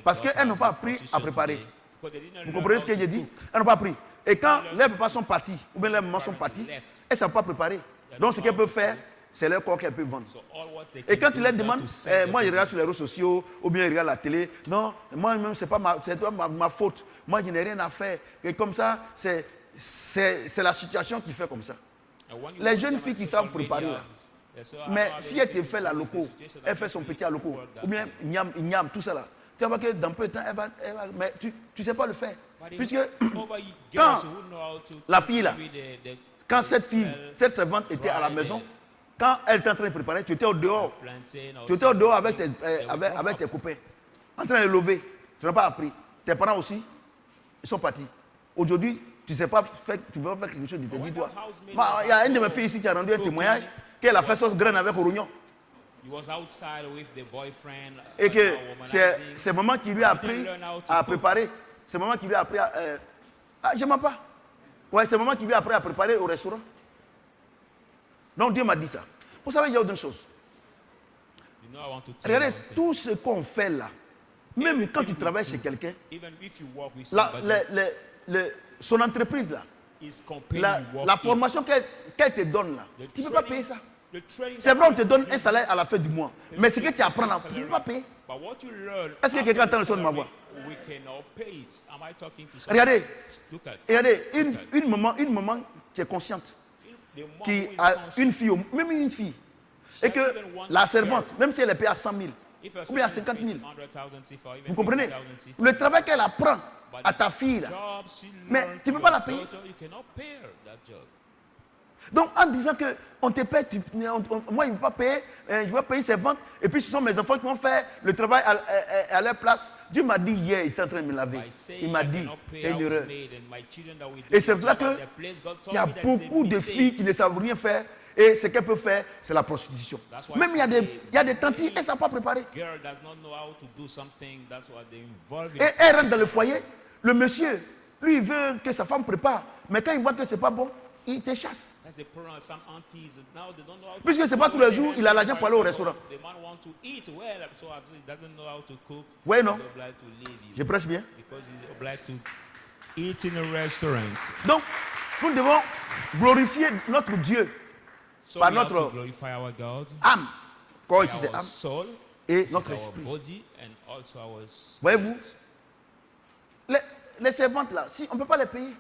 Parce qu'elles n'ont pas appris à préparer. Vous comprenez ce que j'ai dit? Elles n'ont pas appris. Et quand les papas sont partis, ou bien les mamans sont partis, elles ne savent pas préparer. Donc ce qu'elles peuvent faire, c'est leur corps qu'elles peuvent vendre. Et quand tu leur demandes, moi je regarde sur les réseaux sociaux, ou bien je regarde la télé, non, moi-même, c'est ma faute. Moi, je n'ai rien à faire. Et comme ça, c'est la situation qui fait comme ça. Les jeunes filles qui savent préparer là, mais si elle te fait la loco, elle fait son petit à loco, ou bien igname, tout ça là, tu vas voir que dans peu de temps, elle va mais tu ne sais pas le faire. Puisque quand la fille là, quand cette servante était à la maison, quand elle était en train de préparer, tu étais au dehors. Tu étais au dehors avec tes copains, en train de lever. Tu n'as pas appris. Tes parents aussi, ils sont partis. Aujourd'hui, tu ne sais pas faire, tu peux pas faire quelque chose de te dit toi. Il y a une de mes filles ici qui a rendu un témoignage qu'elle a fait sauce graine avec oignon. Et que c'est maman qui lui a appris à préparer. C'est maman qui lui a appris à... je ne mens pas. Ouais, c'est maman qui lui a appris à préparer au restaurant. Donc Dieu m'a dit ça. Vous savez, il y a autre chose. Regardez, tout ce qu'on fait là, même quand tu travailles chez quelqu'un, son entreprise là, la formation qu'elle te donne là, tu ne peux pas payer ça. C'est vrai, on te donne un salaire à la fin du mois. Mais ce que tu apprends là, tu ne peux pas payer. Est-ce que quelqu'un entend le son de ma voix? Regardez, une maman qui est consciente, qui a une fille, même une fille, et que la servante, même si elle est payée à 100 000 ou bien à 50 000, vous comprenez? Le travail qu'elle apprend à ta fille, là, mais tu ne peux pas la payer. Donc en disant qu'on te paye, moi je ne veux pas payer, je vais payer ses ventes, et puis ce sont mes enfants qui vont faire le travail à leur place. Dieu m'a dit hier, il était en train de me laver. Il m'a dit, c'est une erreur. Et c'est là qu'il y a beaucoup de filles qui ne savent rien faire, et ce qu'elles peuvent faire, c'est la prostitution. Même il y a des tantes, elles ne savent pas préparer. Et elles rentrent dans le foyer, le monsieur, lui il veut que sa femme prépare, mais quand il voit que ce n'est pas bon, il te chasse. Puisque ce n'est pas tous les jours, il a l'argent pour aller au restaurant. Oui, non? Je presse bien. Donc, nous devons glorifier notre Dieu par notre âme. Corps ici, c'est âme. Et notre esprit. Voyez-vous? Les servantes là, si on ne peut pas les payer.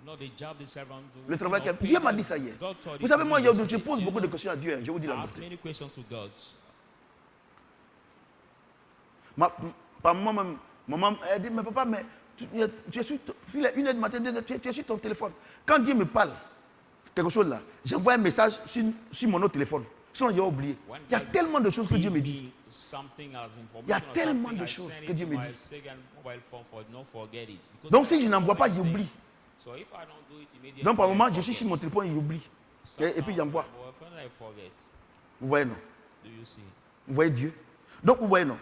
Not the job the servant do. Le travail You know, Dieu pay m'a them. dit ça hier. God told Vous it savez, to moi, me je yesterday. pose beaucoup de You questions à Dieu. Je vous dis la know, ask vérité. many questions to God. Par moi-même, maman, elle dit, mais papa, mais tu es sur, il est 1h du matin, tu es sur ton téléphone. Quand Dieu me parle, quelque chose là, j'envoie un message sur mon autre téléphone. Sinon, j'ai oublié. When Il y a God tellement de choses que Dieu me dit. give me something as information Il y a or tellement something, de I choses send que it Dieu to me my dit. second mobile phone for not forget it. Because Donc, there si je are n'envoie so pas, many j'oublie. things. So if I don't do it immediately, Donc, par I moment, je forget. suis sur mon téléphone et j'oublie. Et puis, j'envoie. But often I forget. Vous voyez, non? Do you see? Vous voyez Dieu? Donc, vous voyez, non?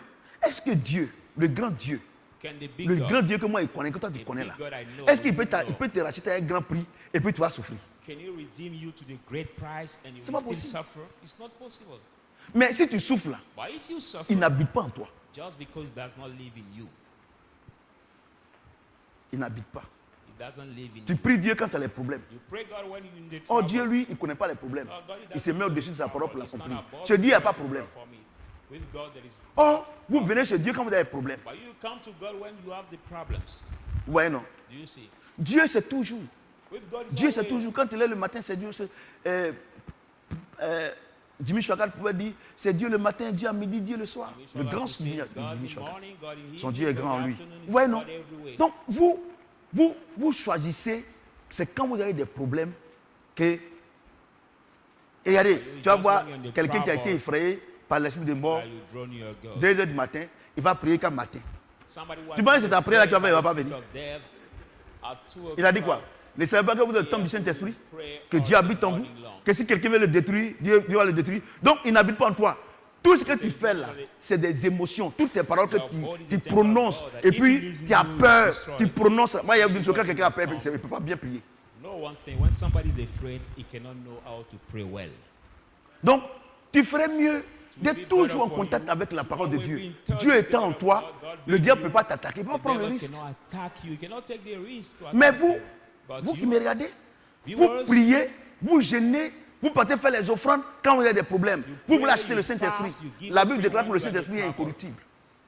Est-ce que Dieu, le grand Dieu, Can the big le God, grand Dieu que moi, il connais, que toi, tu the connais big là, God I know, est-ce qu'il you peut, know, il peut te racheter à un grand prix et puis tu vas souffrir? can he redeem you to the great price and you C'est will pas still possible. suffer? It's not possible. Mais si tu souffres là, But if you suffer, il n'habite pas en toi. just because it does not live in you, Il n'habite pas. it doesn't live in Tu you. pries Dieu quand tu as les problèmes. You pray God when you're in the Oh trouble. Dieu, lui, il ne connaît pas les problèmes. Oh, God, Il se met au-dessus de sa parole pour It's not l'accomplir. above Chez Dieu, il n'y a you pas de to problème. pray for me. With God, there is. Oh, vous venez chez Dieu quand vous avez des problèmes. But you come to God when you have the problems. Vous voyez, non? Do you see? Dieu, c'est toujours. With God, it's Dieu, c'est always- toujours. Quand il est le matin, c'est Dieu. Jimmy Chouakat pouvait dire, c'est Dieu le matin, Dieu à midi, Dieu le soir. Jimmy Le Chouakat grand would say, Jimmy God in Chouakat. morning, God in Son evening, Dieu est God grand in en lui. afternoon, Vous voyez, God non? everywhere. Donc, vous choisissez, c'est quand vous avez des problèmes que. Et regardez, tu vas voir quelqu'un qui a été effrayé par l'esprit de mort, While you draw near God. 2h du matin, il va prier qu'à matin. Somebody who Tu has penses que been c'est ta prière là qui va faire, il va pas afraid venir. of death at 2 Il a dit quoi? o'clock, Ne savez pas que vous êtes le temple du Saint-Esprit? Que Dieu habite en vous? Que si quelqu'un veut le détruire, Dieu va le détruire. Donc, il n'habite pas en toi. Tout ce que tu fais là, c'est des émotions. Toutes ces paroles que tu prononces. Et puis, tu as peur. Tu prononces. Moi, il y a une chose, quand quelqu'un a peur, il ne peut pas bien prier. know one thing, when somebody is afraid, he cannot know how to pray well. Donc, tu ferais mieux d'être toujours en contact avec la parole de Dieu. Dieu étant en toi, le diable ne peut pas t'attaquer. Il ne peut The pas prendre le devil risque. cannot attack you, he cannot take the risk to Mais attack vous, you. But vous you, qui me regardez, vous viewers, priez, vous gênez, vous partez faire les offrandes quand vous avez des problèmes. Vous voulez pray, acheter le you Saint-Esprit. fast, you give La Bible offering déclare que le when you are in Saint-Esprit est trouble. incorruptible.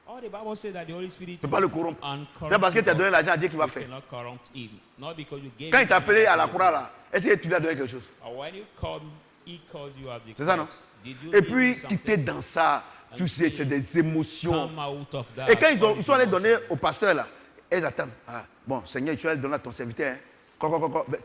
Oh, the Bible says that the Holy Spirit Tu ne peux pas le corrompre. uncorruptible. C'est parce que tu as donné l'argent à Dieu qu'il va You faire. cannot corrupt him. Not because you gave Quand il him t'a appelé à la money. croix là, est-ce que tu lui as donné quelque chose? Or when you called, he called you at the C'est ça, non? cross. Did you Et give puis, him tu something? t'es dans ça. Tu sais, c'est des émotions. Come out of that. Et quand ils All sont allés these donner emotions. au pasteur là, ils attendent. Ah, bon, Seigneur, tu vas le donner à ton serviteur. Hein. Ben,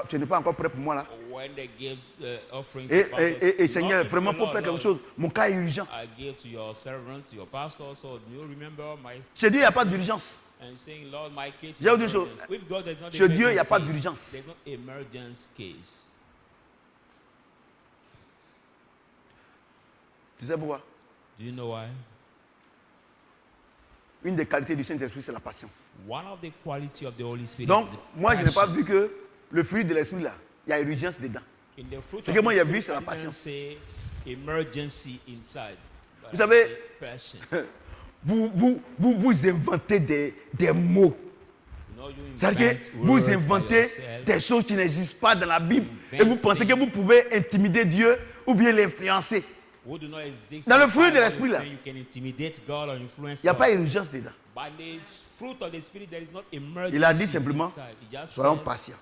tu n'es pas encore prêt pour moi là. When they gave the offering to Et pastors, Seigneur, not to vraiment, the il faut Lord, faire quelque Lord, chose. Mon cas est urgent. I gave to your servant, your pastor, so do you remember my Chez Dieu, il n'y a pas d'urgence. and saying, Lord, my case is J'ai dit une chose. emergence. With God, there's not Chez Dieu, il n'y a emergence pas case. d'urgence. There's no emergence case. Tu sais pourquoi? Do you know why? Une des qualités du Saint-Esprit, c'est la patience. One of the qualities of the Holy Spirit Donc, is the moi, je n'ai pas passion. vu que le fruit de l'Esprit là, il y a urgence dedans. In the fruit Ce of que the moi, j'ai Spirit, vu, c'est la I didn't patience. say emergency inside. but Vous I savez, say passion. Vous inventez des mots. You know, you C'est-à-dire invent que vous words by inventez yourself. des choses qui n'existent pas dans la Bible. Et vous Inventing. pensez que vous pouvez intimider Dieu ou bien l'influencer. Who do not exist Dans le in the fruit de Bible, l'esprit, you là, think you can intimidate God or influence il n'y a God. pas d'urgence dedans. By the fruit of the Spirit, there is not emergency. Il a dit simplement, inside. He just soyons said, patients.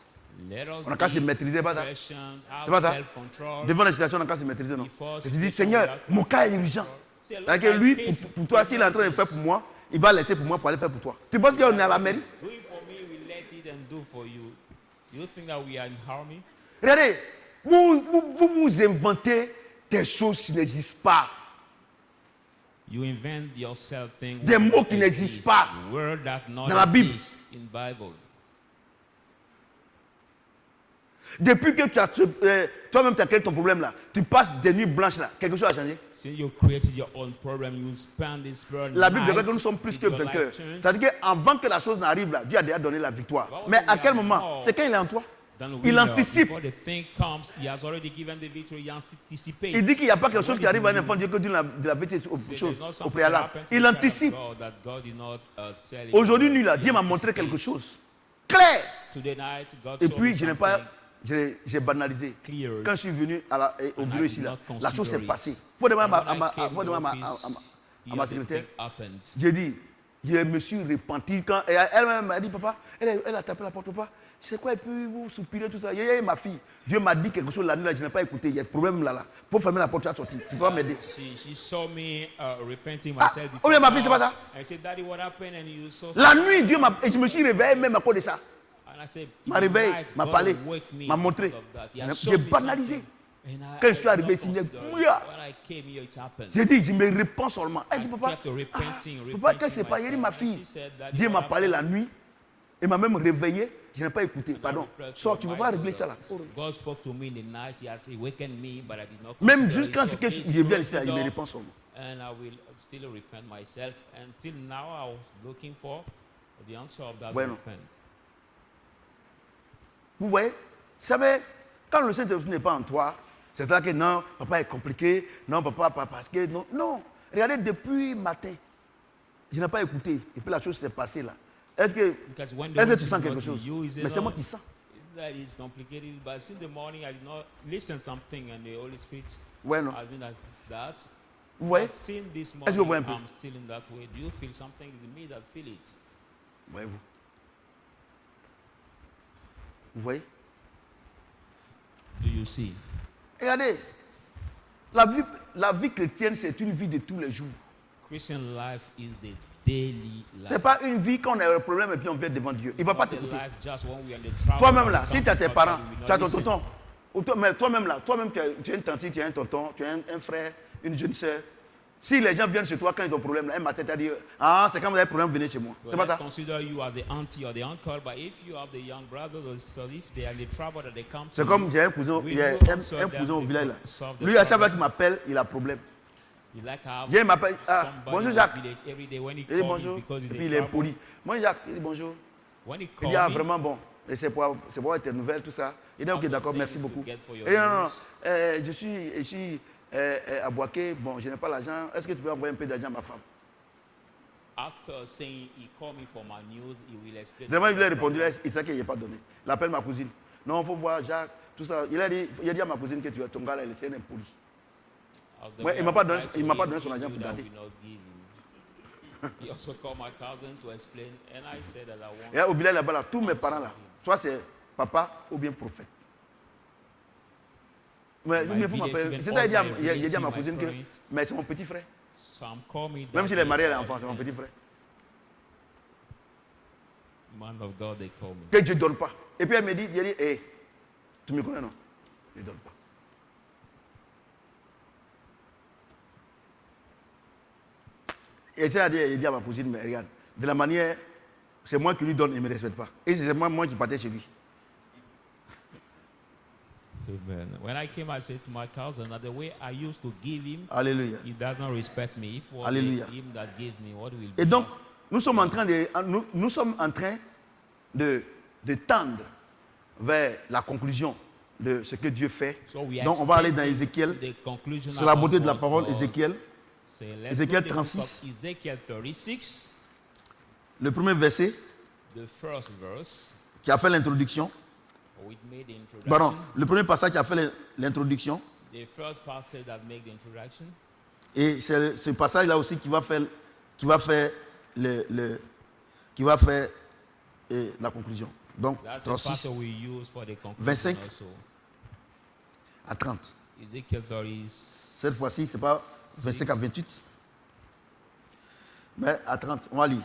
let us On n'a qu'à se be maîtriser, pas ça. patient, have C'est pas ça. self-control. Devant la situation, on n'a qu'à se maîtriser, non. Before Et tu dis, situation, Seigneur, we have to mon have cas est self-control. urgent. Say, Lord, C'est-à-dire que my lui, case pour toi, s'il est en train de faire pour moi, il va laisser pour moi pour aller faire pour toi. Tu penses qu'on est à la mairie? Do it for me, we let it and do for you. You think that we are in harmony? Regardez, vous inventez des choses qui n'existent pas. You invent yourself things. Des mots qui n'existent pas Word that not dans la Bible. exist in Bible. Depuis que toi-même tu as créé ton problème là, tu passes des nuits blanches là, quelque chose a changé. Since you created your own problem, you spend this burden. La Bible déclare que nous sommes plus que vainqueurs. C'est-à-dire qu'avant que la chose n'arrive là, Dieu a déjà donné la victoire. Mais à quel moment? C'est quand il est en toi. Il anticipe. Before the thing comes, he has already given the victory. He anticipates. Il dit qu'il n'y a pas quelque chose qui arrive à un enfant de Dieu que Dieu de la vérité aux choses au préalable. Il anticipe. Aujourd'hui, nuit là, Dieu m'a montré quelque chose clair. Et puis, je n'ai pas, j'ai banalisé. Quand je suis venu au bureau ici là, la chose s'est passée. Il faut demander à ma secrétaire. J'ai dit, Je me suis repenti quand elle-même m'a dit, papa, elle a tapé la porte, papa. C'est quoi, et puis vous soupirez, tout ça. Ma fille, Dieu m'a dit quelque chose la nuit, là, je n'ai pas écouté. Il y a un problème là. Il faut fermer la porte, tu vas sortir. Tu peux pas m'aider. She saw me repenting myself Oh, before. ma fille, c'est pas ça. I said, Daddy, what happened? And you saw La nuit, Dieu m'a. Et je me suis réveillé même à cause de ça. And I said, M'a réveillé, m'a parlé, m'a montré. J'ai banalisé. Quand je suis arrivé ici, j'ai dit, je me répands seulement. Elle dit, papa, papa, qu'est-ce qui s'est passé? Il dit, ma fille, Dieu m'a parlé la nuit et m'a même réveillé. Je n'ai pas écouté. Pardon. Sors, tu ne peux pas régler ça là. Même jusqu'à ce que je vienne ici, il me répond seulement. And I will still repent myself. And till now, I was looking for the answer of that Bueno. repent. Vous voyez? Vous savez, quand le Saint-Esprit n'est pas en toi, c'est ça que non, papa est compliqué. Non, papa, parce que non. Non. Regardez, depuis matin, je n'ai pas écouté. Et puis la chose s'est passée là. Est-ce que tu sens quelque chose? Mais c'est moi qui sens. That is complicated, but since the morning I did not listen something and the Holy Spirit Bueno. has been like that. Vous voyez? But since this Est-ce que vous voyez morning un peu? I'm still in that way. Do you feel something? Is it me that feel it? Voyez-vous? Vous voyez? Do you see? Regardez, la vie chrétienne, c'est une vie de tous les jours. Christian life is the daily life. Ce n'est pas une vie quand on a un problème et puis on vient devant Dieu. Il ne va pas Not the t'écouter. life just when we are in the trouble. Toi-même là, si tu as tes parents, We will tu as not ton listen. tonton, ou mais toi-même là, toi-même tu as une tante, tu as un tonton, tu as un frère, une jeune sœur. Si les gens viennent chez toi quand ils ont un problème, là, un matin, tu as dit, ah, c'est quand vous avez un problème, venez chez moi. C'est Well, pas let's ça? consider you as the auntie or the uncle, but if you have the young brothers or sisters, if they are in the trouble that they come to C'est comme you, j'ai un cousin, we il y a will answer un them, cousin au we village will là. solve the Lui, à chaque fois problem. qu'il m'appelle, il a un problème. You like how Viens, il m'appelle, ah, somebody bonjour in Jacques. the village every day when he Il dit calls bonjour, me because et he's puis in il est trouble. poli. Moi, Jacques, il dit bonjour. When he Il calls dit, ah, me, vraiment bon. Et c'est pour avoir tes nouvelles, tout ça. Il dit, ok, After d'accord, saying merci to beaucoup. get for Il your dit, non, non, news. je suis à Boaké, bon, je n'ai pas l'argent. Est-ce que tu peux envoyer un peu d'argent à ma femme? After saying he called me for my news, he will explain. Vraiment, il the lui a répondu, problem. il sait qu'il n'y a pas donné. Il appelle ma cousine. Non, il faut voir Jacques, tout ça. Il a dit à ma cousine que tu as ton gars là, il est un impoli. As the Ouais, way il m'a pas I donné- replied to il m'a pas him, donné son he argent knew pour that garder. we not give him. He also called my cousin to explain, and I said that I want. Et là, au village là-bas, là, tous mes parents là, soit c'est papa ou bien prophète. Mais My il faut village, m'appeler. even C'est ça, il dit all my il dit à ma relatives, cousine my que, parents. mais c'est mon petit frère. Some call me. Même s'il daddy, est marié à or l'enfant, c'est mon petit frère. Man of God, they call me. Que Dieu ne donne pas. Et puis elle me dit, hé, tu me connais non? Je ne donne pas. Et ça, il dit à ma cousine, mais regarde, de la manière, c'est moi qui lui donne, il ne me respecte pas. Et c'est moi qui partais chez lui. Amen. When I came, I said to my cousin that the way I used to give him, Alléluia. he does not respect me. If it was Alléluia. him that gives me, what will Et be? donc, nous sommes en train de tendre vers la conclusion de ce que Dieu fait. So we are Donc, on va aller dans extending Ézéchiel. to the conclusion C'est la about beauté de la what parole, God Ézéchiel. said. Let's Ézéchiel go to the book of 36. Ezekiel 36, Le premier verset the first verse. qui a fait l'introduction. We made the introduction. Pardon, le premier passage qui a fait l'introduction. The first passage that made the introduction. Et c'est ce passage-là aussi qui va faire la conclusion. Donc, That's the 36 passage we use for the conclusion 25. also. à 30. Ezekiel 36. Cette fois-ci, ce n'est pas 25 à 28, mais à 30. On va lire.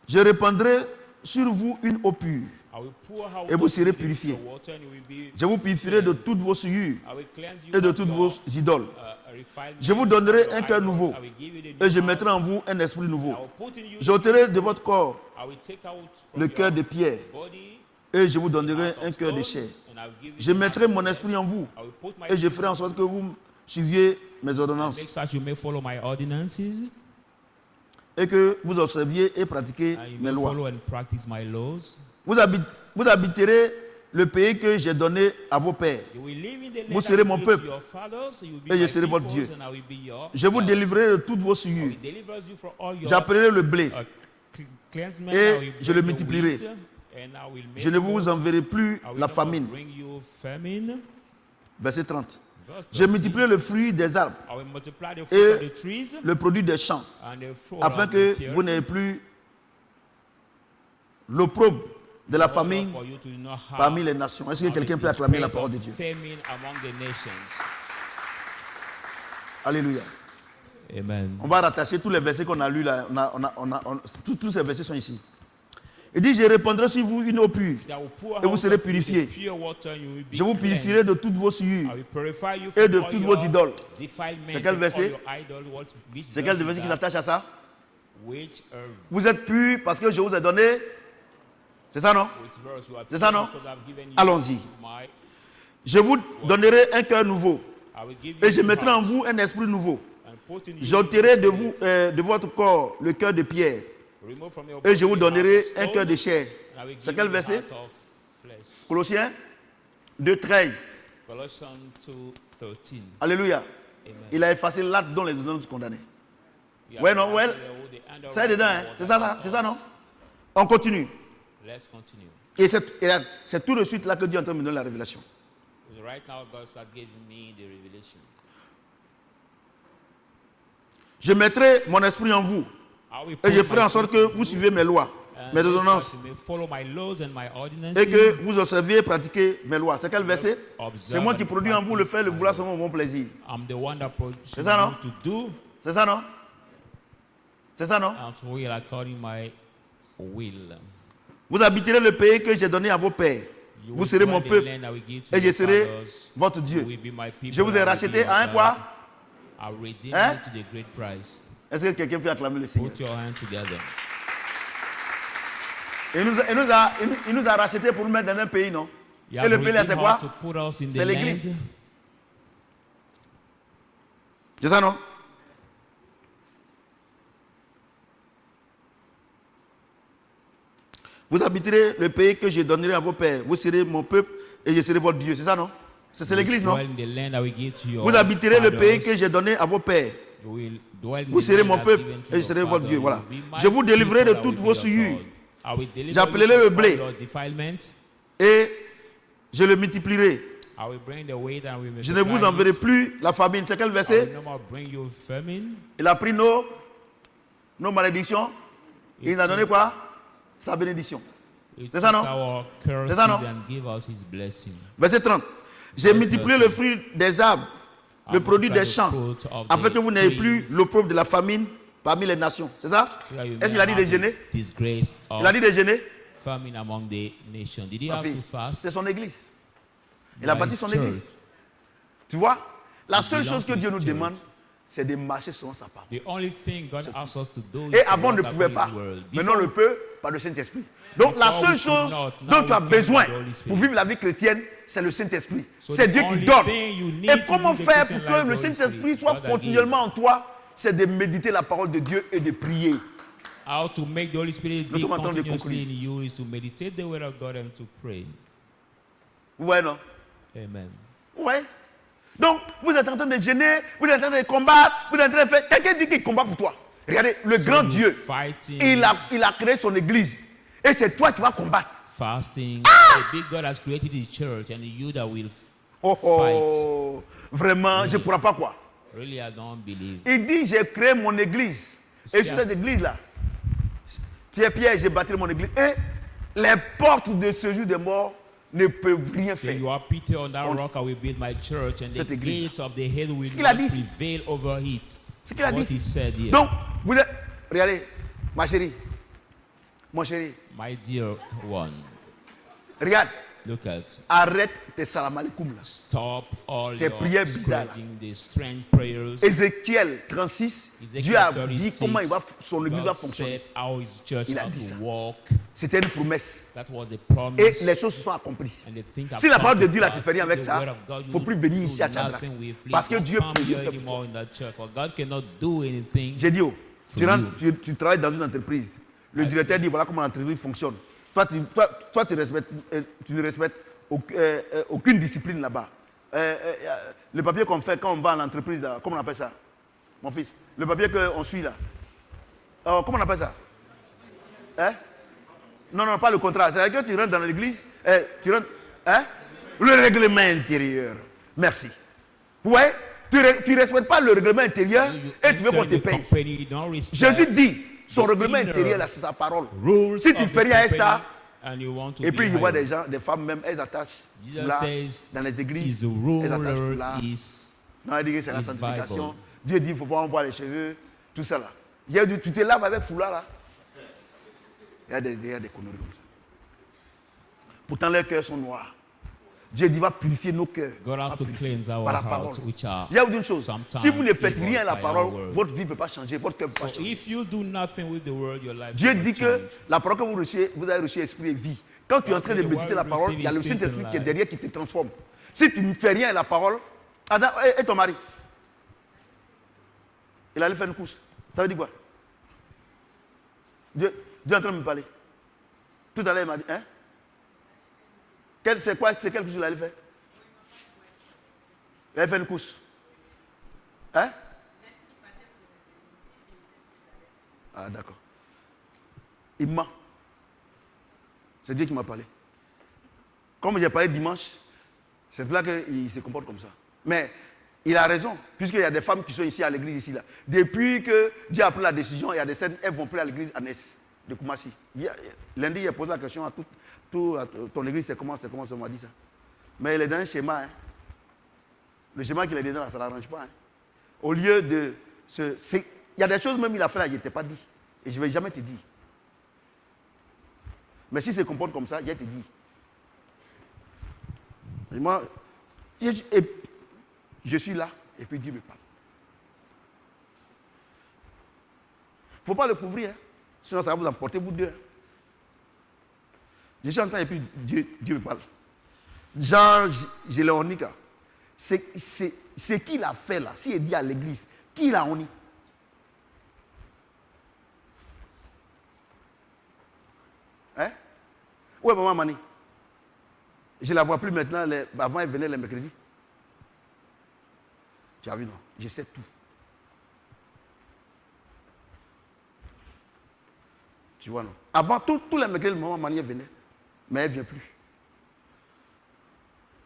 Je répandrai sur vous une eau pure, I will pour out et vous of serez you the purifiés. water and you will be Je vous purifierai de toutes vos souillures I will cleanse you et de of toutes your, vos idoles. refinement, Je vous donnerai your un cœur idols. nouveau, I will give you the et new je heart. mettrai en vous un esprit nouveau. I will put in you J'ôterai de votre corps I will take out from le cœur your de pierre, body et je vous donnerai heart of un cœur de stone, chair. and I will give you Je the mettrai heart of mon flesh. esprit en vous, I will put my et je ferai en sorte que vous suiviez mes ordonnances, make such you may follow my ordinances et que vous observiez et pratiquiez and you mes may lois. follow and practice my laws. Vous habiterez le pays que j'ai donné à vos pères. You will live in the land Vous serez I mon gave peuple, to your fathers, you will be et je my serai votre peoples, Dieu. and I will be your Je vous God. délivrerai de toutes vos I souillures. will deliver you from all your J'appellerai le blé, cleansement, et I will je le bring the multiplierai. wheat, and I will make je ne vous you- enverrai plus I will la not famine. bring you famine. Verset 30. Verse Je 13, multiplierai le fruit des arbres I will multiply the et fruit of the trees le produit des champs, and the fruit afin of que the field, vous n'ayez plus l'opprobre de la in order famine for you to know how parmi les nations. Est-ce que how quelqu'un the peut acclamer la disgrace parole of de Dieu? famine among the nations. Alléluia. Amen. On va rattacher tous les versets qu'on a lus là. Tous ces versets sont ici. Il dit, je répandrai sur vous une eau pure. I will pour Et vous out serez of you the purifiés. pure water, and you will be Je vous purifierai de toutes vos cleansed. souillures I will purify you et from de all toutes your vos idoles. defilements C'est quel and verset? all your idols. Which C'est quel verse verset is qui that? s'attache à ça? Which, Vous êtes purs parce que je vous ai donné. C'est ça, non? which verse you are C'est ça, pure non? because I've given you Allons-y. my- Je vous donnerai un cœur nouveau. I will give Et you je a mettrai en heart vous un esprit nouveau. and put in you J'ôterai de a vous, spirit. de votre corps le cœur de pierre. Remove from your Et je vous body the heart donnerai of un stone, cœur de chair. and I will C'est give quel you the verset? heart of flesh. Colossiens 2:13. Colossians 2:13. Alléluia. Amen. Il a effacé l'acte dont les hommes sont condamnés. Yeah, Ouais, non, ouais. the end Ça est of dedans, hein? was C'est ça, là? C'est ça, non? On continue. Let's continue. Et c'est tout de suite là que Dieu est en train de me donner la révélation. Because right now God started giving me the revelation. Je mettrai mon esprit en vous. I will Et put je ferai my en sorte spirit que in vous you, suivez mes lois, and mes you ordonnances, shall follow my laws and my ordinances. et que vous observiez et pratiquez mes lois. C'est quel verset? Observe C'est moi qui and produis en vous le practice faire, le my vouloir law. selon mon plaisir. I'm the one that produces C'est ça, non? you to do C'est ça, non? C'est ça, non? and to will according my will. Vous habiterez le pays que j'ai donné à vos pères. You Vous will serez dwell mon in the peuple land I will give to et je your serai fathers. votre You Dieu. will be my people, Je vous ai I will be racheté your à un God. quoi? I redeem Hein? you to the great price. Est-ce que quelqu'un peut acclamer le Seigneur? Put your hands together. Il nous a racheté pour nous mettre dans un pays, non? You Et have le pays là, c'est redeemed quoi? us to put us in the C'est l'église. land. C'est ça, non? Vous habiterez le pays que je donnerai à vos pères. Vous serez mon peuple et je serai votre Dieu. C'est ça, non? C'est l'église, non? Dwell in the land I will give to your Vous habiterez le fathers. pays que j'ai donné à vos pères. You will dwell in Vous the serez land mon I've peuple given to et je your serai votre fathers. Dieu. You Voilà. will be my Je vous délivrerai de people, I toutes will vos be your souillures. God. I will deliver J'appellerai you le from blé. all your defilement. Et je le multiplierai. I will bring the weight and we Je ne vous enverrai plus la famine. C'est quel I will verset? no more bring you famine. Il a pris nos malédictions. Et il nous a donné quoi? Sa bénédiction. He C'est ça, took non? our curses C'est ça, non? and give us his blessing. Verset 30. J'ai multiplié le fruit des arbres, I le produit multiply des the champs, fruit of afin the que vous n'ayez plus trees, l'opprobre de la famine parmi les nations. C'est ça? so that you Est-ce may qu'il a dit de have jeûner? the disgrace Il a of dit de jeûner? famine among the nations. Did he Ma have fille, to fast? c'était son église. Il a By bâti his son church. église. Tu vois? La It seule belongs chose que to Dieu his nous church. demande, c'est de marcher selon sa parole. The only thing God asks us to do is Et to avant, on ne walk pouvait according pas. to his word. Maintenant, on Before le peut par le Saint-Esprit. Donc, la Before seule we could chose not, now dont tu as we can besoin with the Holy Spirit. pour vivre la vie chrétienne, c'est le Saint-Esprit. So C'est the Dieu qui only donne. thing you need Et to comment live the faire Christian pour que life, le the Holy Saint-Esprit Spirit, soit God that continuellement en toi? C'est de méditer la parole de Dieu et de prier. How to make the Holy Spirit Nous be sommes en train de continuously conclure. in you is to meditate the word of God and to pray. Ouais, non? Amen. Ouais. Donc, vous êtes en train de gêner, vous êtes en train de combattre, vous êtes en train de faire. Quelqu'un dit qu'il combat pour toi. Regardez, le grand you're Dieu, fighting. il a créé son église. Et c'est toi qui vas combattre. Fasting. The big God has created his church and you that will Oh, oh. Vraiment, je ne pourrais pas quoi. really I don't believe. Il dit, j'ai créé mon église. Et sur cette église-là, Pierre, j'ai bâti mon église. Et les portes de ce jour des morts ne peuvent rien So faire. you are Peter on that Contre rock I will build my church and the cette église. gates of the hell will Ce qu'il a not dit ici. prevail over it. Ce qu'il a What dit. he said here. Donc, vous êtes. Regardez, ma chérie, mon chéri, My dear one, regarde, look at. arrête tes salam alaikum là. Stop all Tes your prières bizarres, là. scourging, the strange prayers. Ézéchiel 36, Ezekiel Dieu a 36, dit comment son église va God fonctionner. said how his church Il a ought dit to ça. walk. C'était une promesse. That was the promise. Et les choses se sont accomplies. And the thing Si la have parole de come Dieu to là, tu pass, fais rien avec the ça, word of God, you faut plus will venir do ici à Chandra. nothing with. Please Parce que don't Dieu come peut here rien faire pour anymore in that church, for God cannot do anything. J'ai dit, tu, For rentres, tu travailles dans une entreprise. Le directeur dit, voilà comment l'entreprise fonctionne. Toi, tu ne respectes aucune discipline là-bas. Le papier qu'on fait quand on va à l'entreprise, là, comment on appelle ça? Mon fils, le papier qu'on suit là. Comment on appelle ça? Hein? Non, pas le contrat. C'est-à-dire que tu rentres dans l'église, tu rentres, hein? Le règlement intérieur. Merci. Ouais, tu ne respectes pas le règlement intérieur You et tu veux qu'on te enter the paye. company, you don't respect Jésus dit, son the règlement inner intérieur, là, c'est sa parole. rules Si tu ne of fais the rien à company ça, and you want to et be puis je vois des hired. gens, des femmes même, elles attachent Jesus là, says, dans les is églises, the elles attachent ruler là. is Non, elle dit que c'est la his sanctification. Bible. Dieu dit, il ne faut pas en voir les cheveux, tout ça là. Il y a tu te laves avec foulard là. Il y a des conneries comme ça. Pourtant, leurs cœurs sont noirs. Dieu dit, va purifier nos cœurs. God has Va to purifier cleanse our par la parole. hearts, which are Il y a une chose. sometimes Si vous ne faites evil rien à la by parole, our word. votre vie ne peut pas changer, votre cœur ne peut pas So changer. if you do nothing with the word, your life Dieu will dit que change. la parole que vous avez reçue, esprit et vie. Quand tu es en train de méditer la parole, il y a le Saint-Esprit qui est derrière qui te transforme. Si tu ne fais rien à la parole, Adam, et ton mari, il allait faire une course. Ça veut dire quoi? Dieu est en train de me parler. Tout à l'heure, il m'a dit, hein? C'est quelle course il allait faire? Il allait faire une course. Hein? Ah, d'accord. Il ment. C'est Dieu qui m'a parlé. Comme j'ai parlé dimanche, c'est là qu'il se comporte comme ça. Mais il a raison, puisqu'il y a des femmes qui sont ici à l'église, ici, là. Depuis que Dieu a pris la décision, il y a des scènes, elles vont plus à l'église à Ness, de Koumassi. Lundi, il a posé la question à ton église, c'est comment on m'a dit ça. Mais il est dans un schéma. Hein. Le schéma qu'il a dit là, ça ne l'arrange pas. Hein. Au lieu de... Il y a des choses même qu'il a fait là, il ne t'ai pas dit. Et je ne vais jamais te dire. Mais s'il se comporte comme ça, il va te dire. Et moi, je suis là, et puis Dieu me parle. Il ne faut pas le couvrir, hein. Sinon ça va vous emporter, vous deux. Hein. Je suis en train, et puis Dieu me parle. Jean Géléonica, c'est qui l'a fait là? S'il dit à l'église, qui l'a honni? Hein? Où est maman Mani? Je ne la vois plus maintenant. Avant, elle venait les mercredis. Tu as vu, non? Je sais tout. Tu vois, non? Avant, tous les mercredis, maman Mani venait. Mais elle ne vient plus.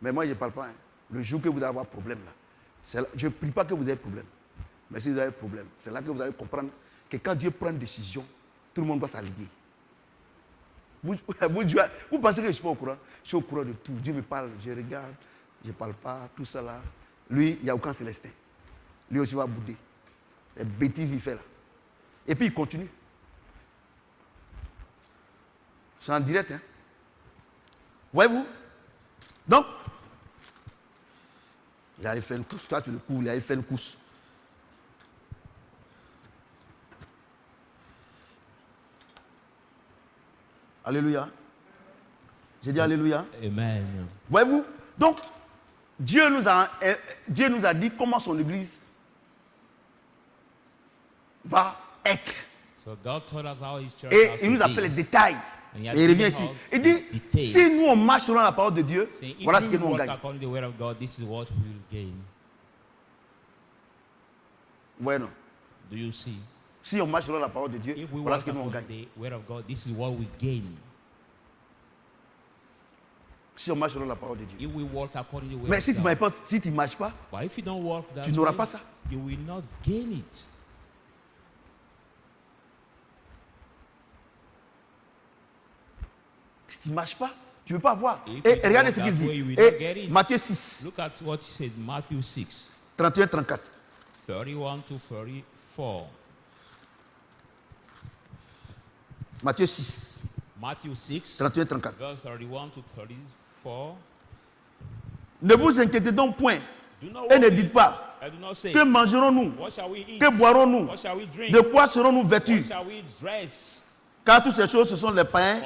Mais moi, je ne parle pas. Hein. Le jour que vous allez avoir problème, là, je ne prie pas que vous ayez problème. Mais si vous avez problème, c'est là que vous allez comprendre que quand Dieu prend une décision, tout le monde doit s'aligner. Vous pensez que je ne suis pas au courant? Je suis au courant de tout. Dieu me parle, je regarde, je ne parle pas, tout ça là. Lui, il n'y a aucun célestin. Lui aussi va bouder. Les bêtises qu'il fait là. Et puis il continue. C'est en direct. Hein? Voyez-vous? Donc, il allait faire une course. Toi, tu le couvres, il allait faire une course. Alléluia. J'ai dit Alléluia. Amen. Voyez-vous? Donc, Dieu nous a dit comment son église va être. So God told us how his church Et has il nous to a be. fait les détails. And he Et has il revient given ici. us Il dit, the details. si nous on marche selon la parole de Dieu, Saying, if voilà ce we que nous on walk gagne. according to the word of God, this is what we will gain. Bueno. Do you see? Si on marche selon la parole de Dieu, If we voilà walk ce que nous on according to gagne. the word of God, this is what we gain. Si on marche selon la parole de Dieu. If we walk according to the word Mais of si tu God, ne marches pas, but if you don't walk that tu n'auras way, pas ça. you will not gain it. Si tu ne marches pas, tu ne peux pas avoir. If Et you regardez walk ce qu'il that dit. way, you will not get Et it. Matthieu 6, Look at what he said, Matthew 6, 31-34. 31 to 34. Matthieu 6, Matthew 6, 31-34. verse 31 to 34. Ne vous inquiétez donc point Do not et ne worry, dites pas, and do not say, que mangerons-nous? what shall we eat? Que boirons-nous? What shall we drink? De quoi serons-nous What vêtus? shall we dress? Car toutes ces choses, ce sont les païens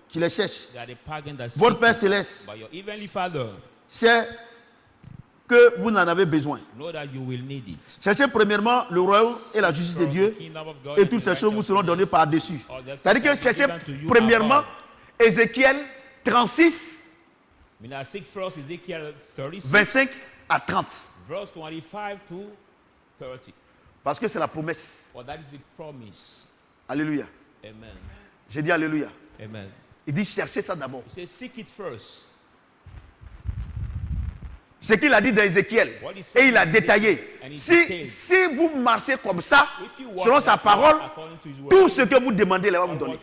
qui les cherchent. That the pagan that Votre seek Père it, céleste but your heavenly Father sait que vous en avez besoin. know that you will need it. Cherchez premièrement le royaume et la justice de From Dieu, the kingdom of God et and toutes the ces choses vous seront données righteousness. par-dessus. All the C'est-à-dire que things shall be cherchez given to you premièrement above. Ézéchiel 36, I mean, I seek first Ezekiel 36, 25 à 30. verse 25 to 30. Parce que c'est la promesse. For that is the promise. Alléluia. Amen. J'ai dit Alléluia. Amen. Il dit cherchez ça d'abord. He says, seek it first. Ce qu'il a dit dans Ézéchiel. Et il a détaillé. Si vous marchez comme ça, selon sa parole, tout ce que vous demandez, il va vous donner.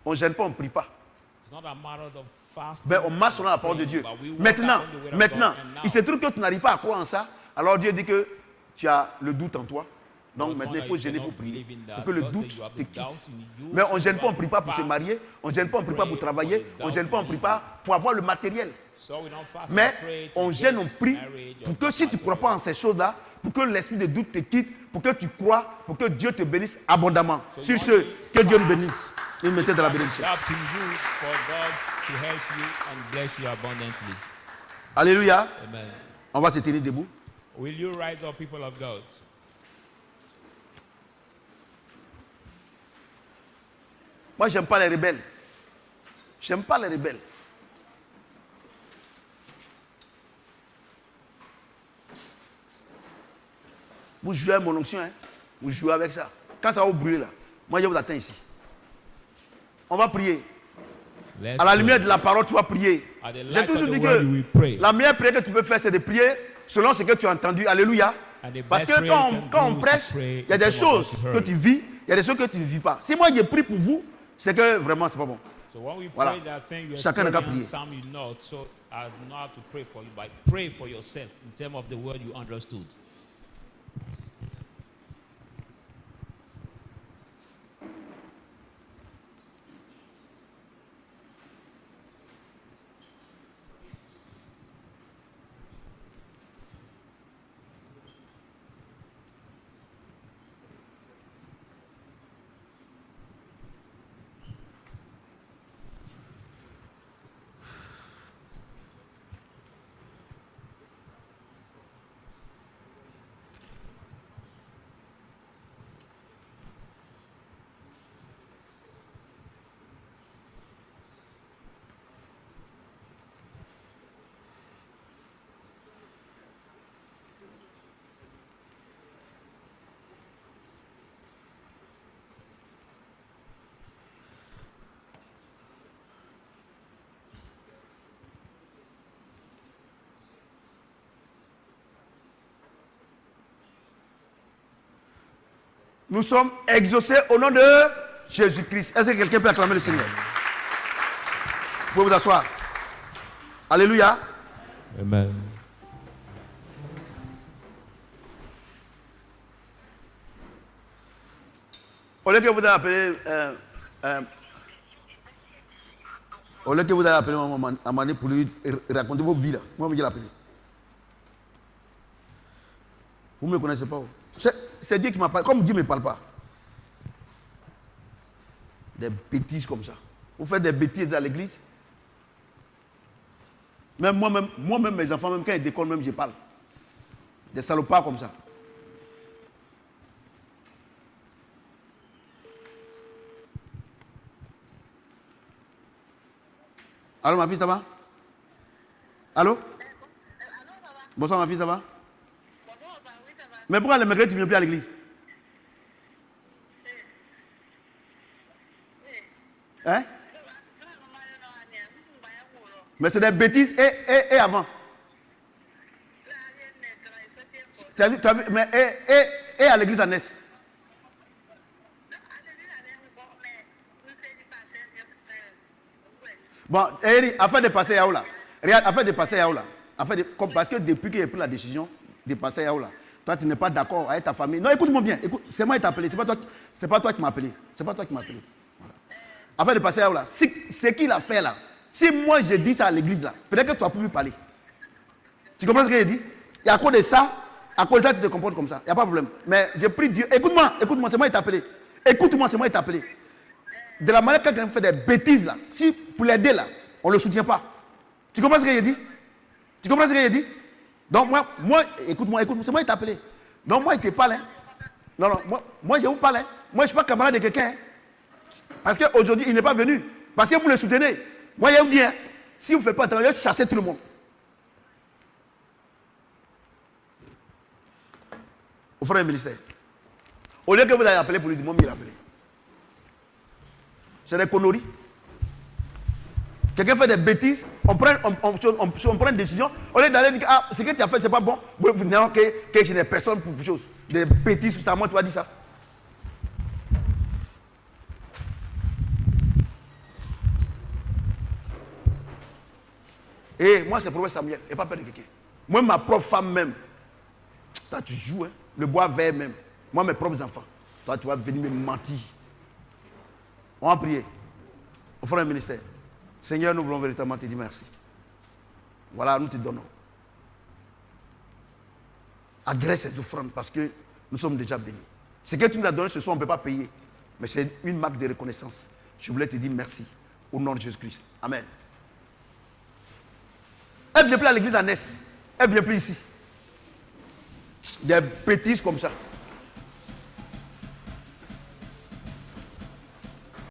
On ne gêne pas, on ne prie pas. Mais on marche selon la parole de Dieu. Maintenant, il se trouve que tu n'arrives pas à croire en ça. Alors Dieu dit que tu as le doute en toi. Donc maintenant, il faut gêner, il faut prier. Pour que le doute te quitte. Mais on ne gêne pas, on ne prie pas pour se marier. On ne gêne pas, on ne prie pas pour travailler. On ne gêne pas, on ne prie pas pour avoir le matériel. Mais on gêne, on prie pour que si tu ne crois pas en ces choses-là, pour que l'esprit de doute te quitte, pour que tu crois, pour que Dieu te bénisse abondamment. Sur ce, que Dieu nous bénisse. Il mettait de la bénédiction. Alléluia. Amen. On va se tenir debout. Will you rise up, people of God? Moi, j'aime pas les rebelles. J'aime pas les rebelles. Vous jouez à mon onction, hein? Vous jouez avec ça. Quand ça va vous brûler là, moi je vous attends ici. On va prier. À la lumière de la parole, tu vas prier. J'ai toujours dit que la meilleure prière que tu peux faire, c'est de prier selon ce que tu as entendu. Alléluia. Parce que quand on prêche, il y a des choses que tu vis, il y a des choses que tu ne vis pas. Si moi j'ai prié pour vous, c'est que vraiment c'est pas bon. Voilà. Chacun n'a qu'à prier. Pray for yourself in terms of the word you understood. Nous sommes exaucés au nom de Jésus-Christ. Est-ce que quelqu'un peut acclamer le Seigneur? Vous pouvez vous asseoir. Alléluia. Amen. Au lieu que vous allez appeler Amani pour lui raconter vos vies là, moi je vais l'appeler. Vous ne me connaissez pas. C'est Dieu qui m'a parlé. Comme Dieu ne me parle pas. Des bêtises comme ça. Vous faites des bêtises à l'église. Même moi-même, mes enfants, même quand ils décollent, même je parle. Des salopards comme ça. Allô, ma fille, ça va? Allô? Bonsoir, ma fille, ça va? Mais pourquoi le mercredi, tu ne viens plus à l'église? Hein? Mais c'est des bêtises et avant. Tu as vu, mais et à l'église à Ness. Bon, afin de passer à Yaoula. Afin de passer à Yaoula. Parce que depuis qu'il a pris la décision de passer à Yaoula, toi, tu n'es pas d'accord avec ta famille. Non, écoute-moi bien. C'est moi qui t'ai appelé. C'est pas toi qui m'as appelé. C'est pas toi qui m'as appelé. Voilà. Afin de passer à Yaoula. Ce qu'il a fait là, si moi je dis ça à l'église là, peut-être que tu vas plus parler. Tu comprends ce que j'ai dit? Et à cause de ça, tu te comportes comme ça. Il n'y a pas de problème. Mais je prie Dieu. Écoute-moi, c'est moi qui t'ai appelé. Écoute-moi, c'est moi qui t'ai appelé. De la manière que quelqu'un fait des bêtises là, si pour l'aider là, on ne le soutient pas. Tu comprends ce que j'ai dit? Tu comprends ce que j'ai dit? Donc moi écoute-moi, c'est moi qui t'ai appelé. Donc moi, il te parle. Hein. Non, moi je vous parle. Hein. Moi, je ne suis pas camarade de quelqu'un. Hein. Parce qu'aujourd'hui, il n'est pas venu. Parce que vous le soutenez. Moi, je vous dis, hein, si vous ne faites pas attention, je vais chasser tout le monde. Au frère du ministère. Au lieu que vous l'ayez appelé pour lui dire, moi, il l'a appelé. C'est des conneries. Quelqu'un fait des bêtises, on prend une décision. Au lieu d'aller dire, ah, ce que tu as fait, c'est pas bon. Non, que je n'ai personne pour chose. Des bêtises, c'est à moi, tu vas dire ça. Et moi, c'est prophète Samuel, et pas peur de quelqu'un. Moi, ma propre femme même. Toi, tu joues, hein. Le bois vert même. Moi, mes propres enfants. Toi, tu vas venir me mentir. On va prier. On fera un ministère. Seigneur, nous voulons véritablement te dire merci. Voilà, nous te donnons. Agresse ces offrandes parce que nous sommes déjà bénis. Ce que tu nous as donné ce soir, on ne peut pas payer. Mais c'est une marque de reconnaissance. Je voulais te dire merci. Au nom de Jésus-Christ. Amen. Elle ne vient plus à l'église à Ness. Elle ne vient plus ici. Des bêtises comme ça.